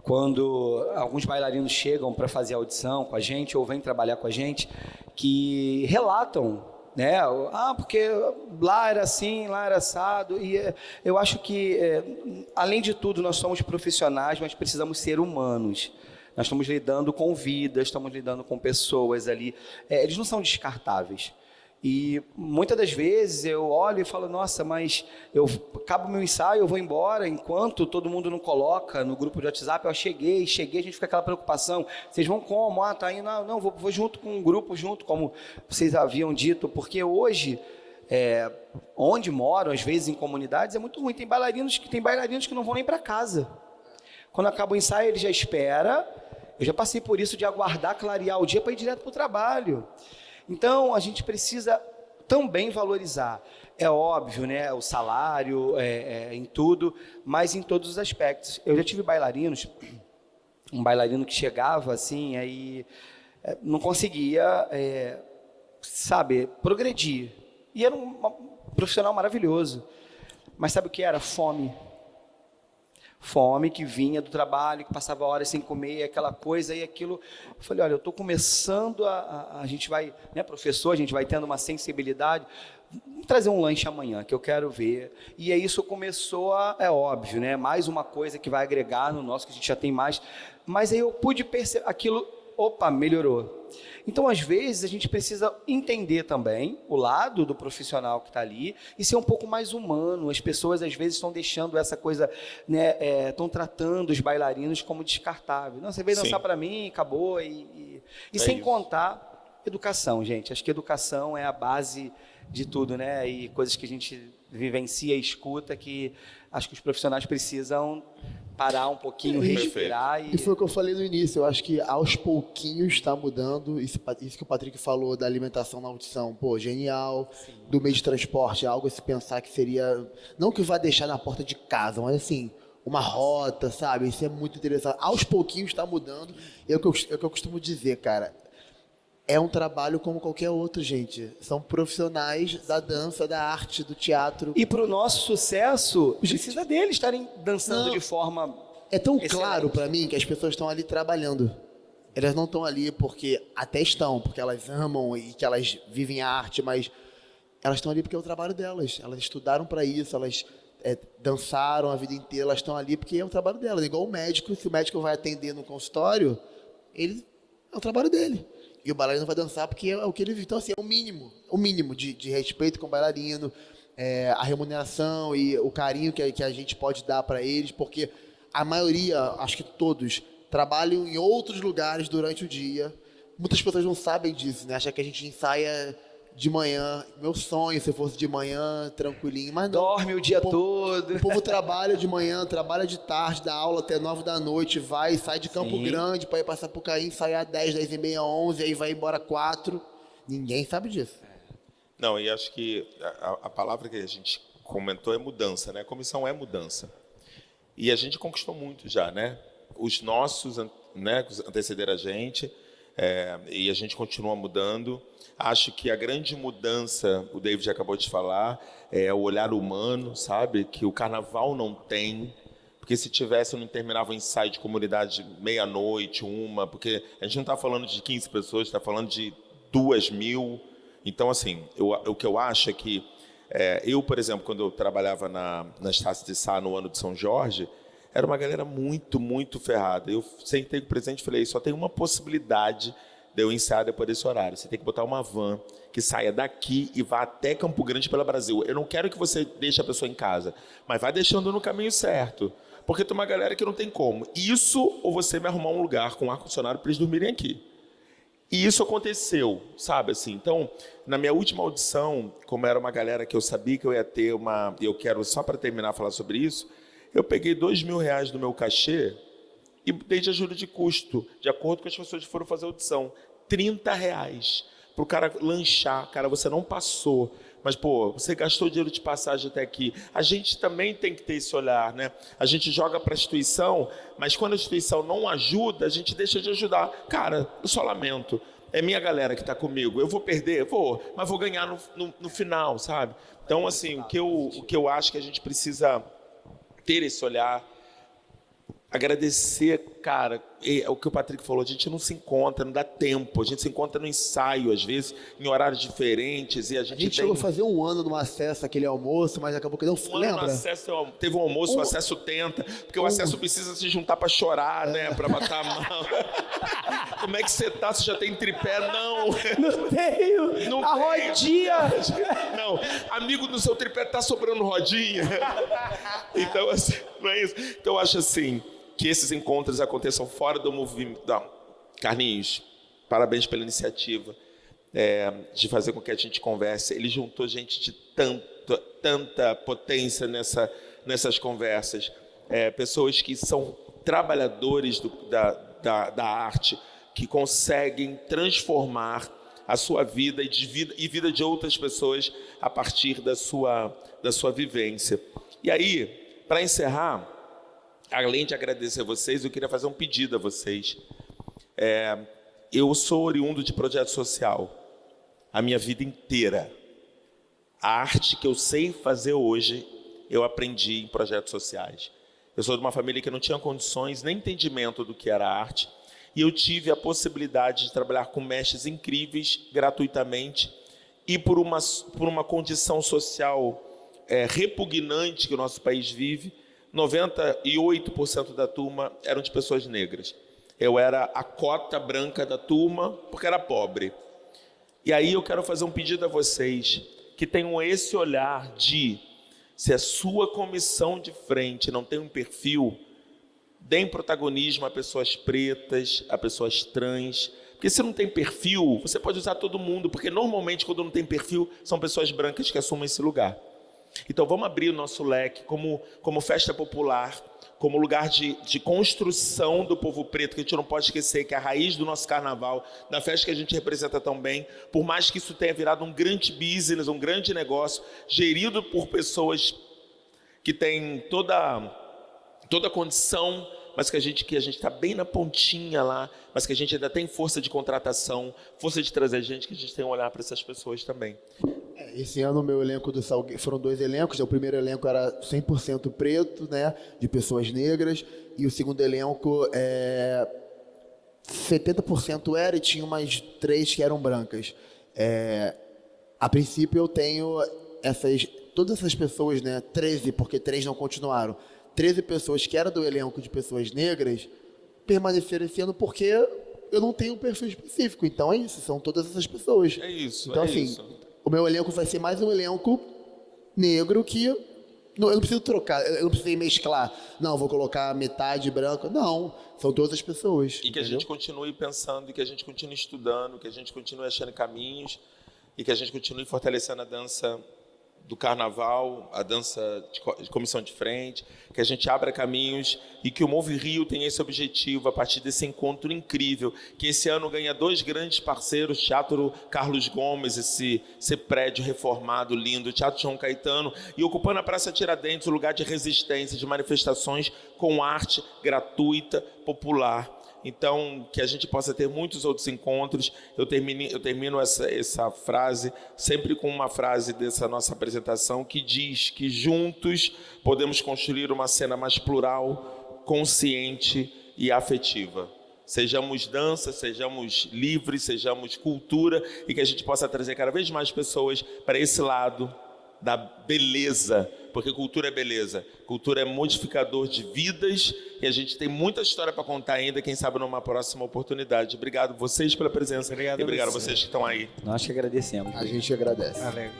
quando alguns bailarinos chegam para fazer audição com a gente ou vêm trabalhar com a gente, que relatam, né? Porque lá era assim, lá era assado. E eu acho que, além de tudo, nós somos profissionais, mas precisamos ser humanos. Nós estamos lidando com vidas, estamos lidando com pessoas ali. Eles não são descartáveis. E muitas das vezes eu olho e falo, nossa, mas eu acabo meu ensaio, eu vou embora, enquanto todo mundo não coloca no grupo de WhatsApp, eu cheguei, a gente fica aquela preocupação, vocês vão como? Tá indo, não, vou junto com um grupo, como vocês haviam dito, porque hoje, onde moram, às vezes em comunidades, é muito ruim, tem bailarinos que não vão nem para casa. Quando acaba o ensaio, ele já espera, eu já passei por isso de aguardar, clarear o dia para ir direto para o trabalho. Então, a gente precisa também valorizar, é óbvio, né, o salário, em tudo, mas em todos os aspectos. Eu já tive bailarinos, um bailarino que chegava assim, aí não conseguia, progredir. E era um profissional maravilhoso, mas sabe o que era? Fome que vinha do trabalho, que passava horas sem comer, aquela coisa e aquilo. Eu falei, olha, eu estou começando a gente vai, né, professor, a gente vai tendo uma sensibilidade, vamos trazer um lanche amanhã, que eu quero ver. E aí isso começou é óbvio, né, mais uma coisa que vai agregar no nosso, que a gente já tem mais. Mas aí eu pude perceber, aquilo, melhorou. Então, às vezes, a gente precisa entender também o lado do profissional que está ali e ser um pouco mais humano. As pessoas, às vezes, estão deixando essa coisa, né, estão tratando os bailarinos como descartável. Não, você veio dançar para mim, acabou. E sem contar educação, gente. Acho que educação é a base de tudo, né? E coisas que a gente vivencia e escuta que acho que os profissionais precisam parar um pouquinho, respirar. E foi o que eu falei no início, eu acho que aos pouquinhos está mudando, isso que o Patrick falou da alimentação na audição, genial. Sim. Do meio de transporte, algo a se pensar que seria, não que vá deixar na porta de casa, mas assim, uma rota, sabe, isso é muito interessante. Aos pouquinos está mudando, é o que eu costumo dizer, cara, é um trabalho como qualquer outro, gente. São profissionais da dança, da arte, do teatro. E para o nosso sucesso, precisa deles estarem dançando de forma É tão excelente. claro para mim que as pessoas estão ali trabalhando. Elas não estão ali porque até estão, porque elas amam e que elas vivem a arte, mas elas estão ali porque é o trabalho delas. Elas estudaram para isso, elas dançaram a vida inteira, elas estão ali porque é o trabalho delas. Igual o médico, se o médico vai atender no consultório, ele é o trabalho dele. E o bailarino vai dançar porque é o que ele vive. Então, assim, é o mínimo de respeito com o bailarino, a remuneração e o carinho que a gente pode dar para eles, porque a maioria, acho que todos, trabalham em outros lugares durante o dia. Muitas pessoas não sabem disso, né? Acham que a gente ensaia de manhã. Meu sonho, se fosse de manhã, tranquilinho, mas não. Dorme o dia todo. O povo trabalha de manhã, trabalha de tarde, dá aula até 9 da noite, sai de Campo Grande para ir para Sapucaí, ensaiar 10, 10 e meia, 11, aí vai embora 4. Ninguém sabe disso. Não, e acho que a palavra que a gente comentou é mudança, né? A comissão é mudança. E a gente conquistou muito já, né? Os nossos, né, antecederam a gente, e a gente continua mudando. Acho que a grande mudança, o David acabou de falar, é o olhar humano, sabe? Que o carnaval não tem. Porque se tivesse, não terminava o ensaio de comunidade meia-noite, porque a gente não está falando de 15 pessoas, está falando de 2.000. Então, assim, o que eu acho é que eu, por exemplo, quando eu trabalhava na Estácio de Sá no ano de São Jorge, era uma galera muito, muito ferrada. Eu sentei com o presidente e falei, só tem uma possibilidade de eu ensaiar depois desse horário. Você tem que botar uma van que saia daqui e vá até Campo Grande pela Brasil. Eu não quero que você deixe a pessoa em casa, mas vai deixando no caminho certo. Porque tem uma galera que não tem como. Isso ou você me arrumar um lugar com ar-condicionado para eles dormirem aqui. E isso aconteceu, sabe, assim. Então, na minha última audição, como era uma galera que eu sabia que eu ia ter eu quero, só para terminar, falar sobre isso, eu peguei R$2.000 do meu cachê e dei de ajuda de custo, de acordo com as pessoas que foram fazer a audição. R$30 para o cara lanchar. Cara, você não passou, mas, pô, você gastou dinheiro de passagem até aqui. A gente também tem que ter esse olhar, né? A gente joga para a instituição, mas quando a instituição não ajuda, a gente deixa de ajudar. Cara, eu só lamento. É minha galera que está comigo. Eu vou perder? Vou, mas vou ganhar no final, sabe? Então, assim, o que eu acho que a gente precisa ter esse olhar, agradecer, cara, o que o Patrick falou, a gente não se encontra, não dá tempo, a gente se encontra no ensaio, às vezes, em horários diferentes, e a gente chegou a fazer um ano no acesso, aquele almoço, mas acabou que não lembra? No acesso, teve um almoço, o acesso tenta, porque o acesso precisa se juntar para chorar, né, para matar a mão. Como é que você tá? Você já tem tripé? Não. Não tenho. Não a tenho. rodinha. Não, amigo do seu tripé tá sobrando rodinha. Então, assim, não é isso. Então, eu acho assim, que esses encontros aconteçam fora do movimento. Não, Carlinhos, parabéns pela iniciativa de fazer com que a gente converse. Ele juntou gente de tanta potência nessas conversas. Pessoas que são trabalhadores da arte, que conseguem transformar a sua vida e vida de outras pessoas a partir da sua vivência. E aí, para encerrar, além de agradecer a vocês, eu queria fazer um pedido a vocês. Eu sou oriundo de projeto social, a minha vida inteira. A arte que eu sei fazer hoje, eu aprendi em projetos sociais. Eu sou de uma família que não tinha condições nem entendimento do que era arte, e eu tive a possibilidade de trabalhar com mestres incríveis, gratuitamente, e por uma condição social repugnante que o nosso país vive, 98% da turma eram de pessoas negras. Eu era a cota branca da turma, porque era pobre. E aí eu quero fazer um pedido a vocês, que tenham esse olhar de, se a sua comissão de frente não tem um perfil, deem protagonismo a pessoas pretas, a pessoas trans. Porque se não tem perfil, você pode usar todo mundo, porque normalmente quando não tem perfil, são pessoas brancas que assumem esse lugar. Então vamos abrir o nosso leque como festa popular, como lugar de construção do povo preto, que a gente não pode esquecer que é a raiz do nosso carnaval, da festa que a gente representa tão bem, por mais que isso tenha virado um grande business, um grande negócio, gerido por pessoas que têm toda a condição, mas que a gente está bem na pontinha lá, mas que a gente ainda tem força de contratação, força de trazer gente, que a gente tem um olhar para essas pessoas também. Esse ano o meu elenco do Salgueiro, foram 2 elencos, o primeiro elenco era 100% preto, né, de pessoas negras, e o segundo elenco 70% era, e tinha umas 3 que eram brancas. A princípio eu tenho todas essas pessoas, né, 13, porque 3 não continuaram, 13 pessoas que eram do elenco de pessoas negras permaneceram esse ano porque eu não tenho um perfil específico. Então é isso, são todas essas pessoas. É isso. Então, o meu elenco vai ser mais um elenco negro que eu não preciso trocar, eu não preciso mesclar. Não, vou colocar metade branca. Não, são todas as pessoas. E que a gente continue pensando, e que a gente continue estudando, que a gente continue achando caminhos, e que a gente continue fortalecendo a dança do carnaval, a dança de comissão de frente, que a gente abra caminhos e que o Move Rio tenha esse objetivo a partir desse encontro incrível, que esse ano ganha 2 grandes parceiros, Teatro Carlos Gomes, esse prédio reformado, lindo, Teatro João Caetano, e ocupando a Praça Tiradentes, um lugar de resistência, de manifestações com arte gratuita, popular. Então, que a gente possa ter muitos outros encontros. Eu termino essa frase sempre com uma frase dessa nossa apresentação que diz que juntos podemos construir uma cena mais plural, consciente e afetiva. Sejamos dança, sejamos livres, sejamos cultura, e que a gente possa trazer cada vez mais pessoas para esse lado da beleza, porque cultura é beleza, cultura é modificador de vidas, e a gente tem muita história para contar ainda, quem sabe numa próxima oportunidade. Obrigado vocês pela presença, obrigado a vocês que estão aí. Nós que agradecemos. A gente agradece. Valeu.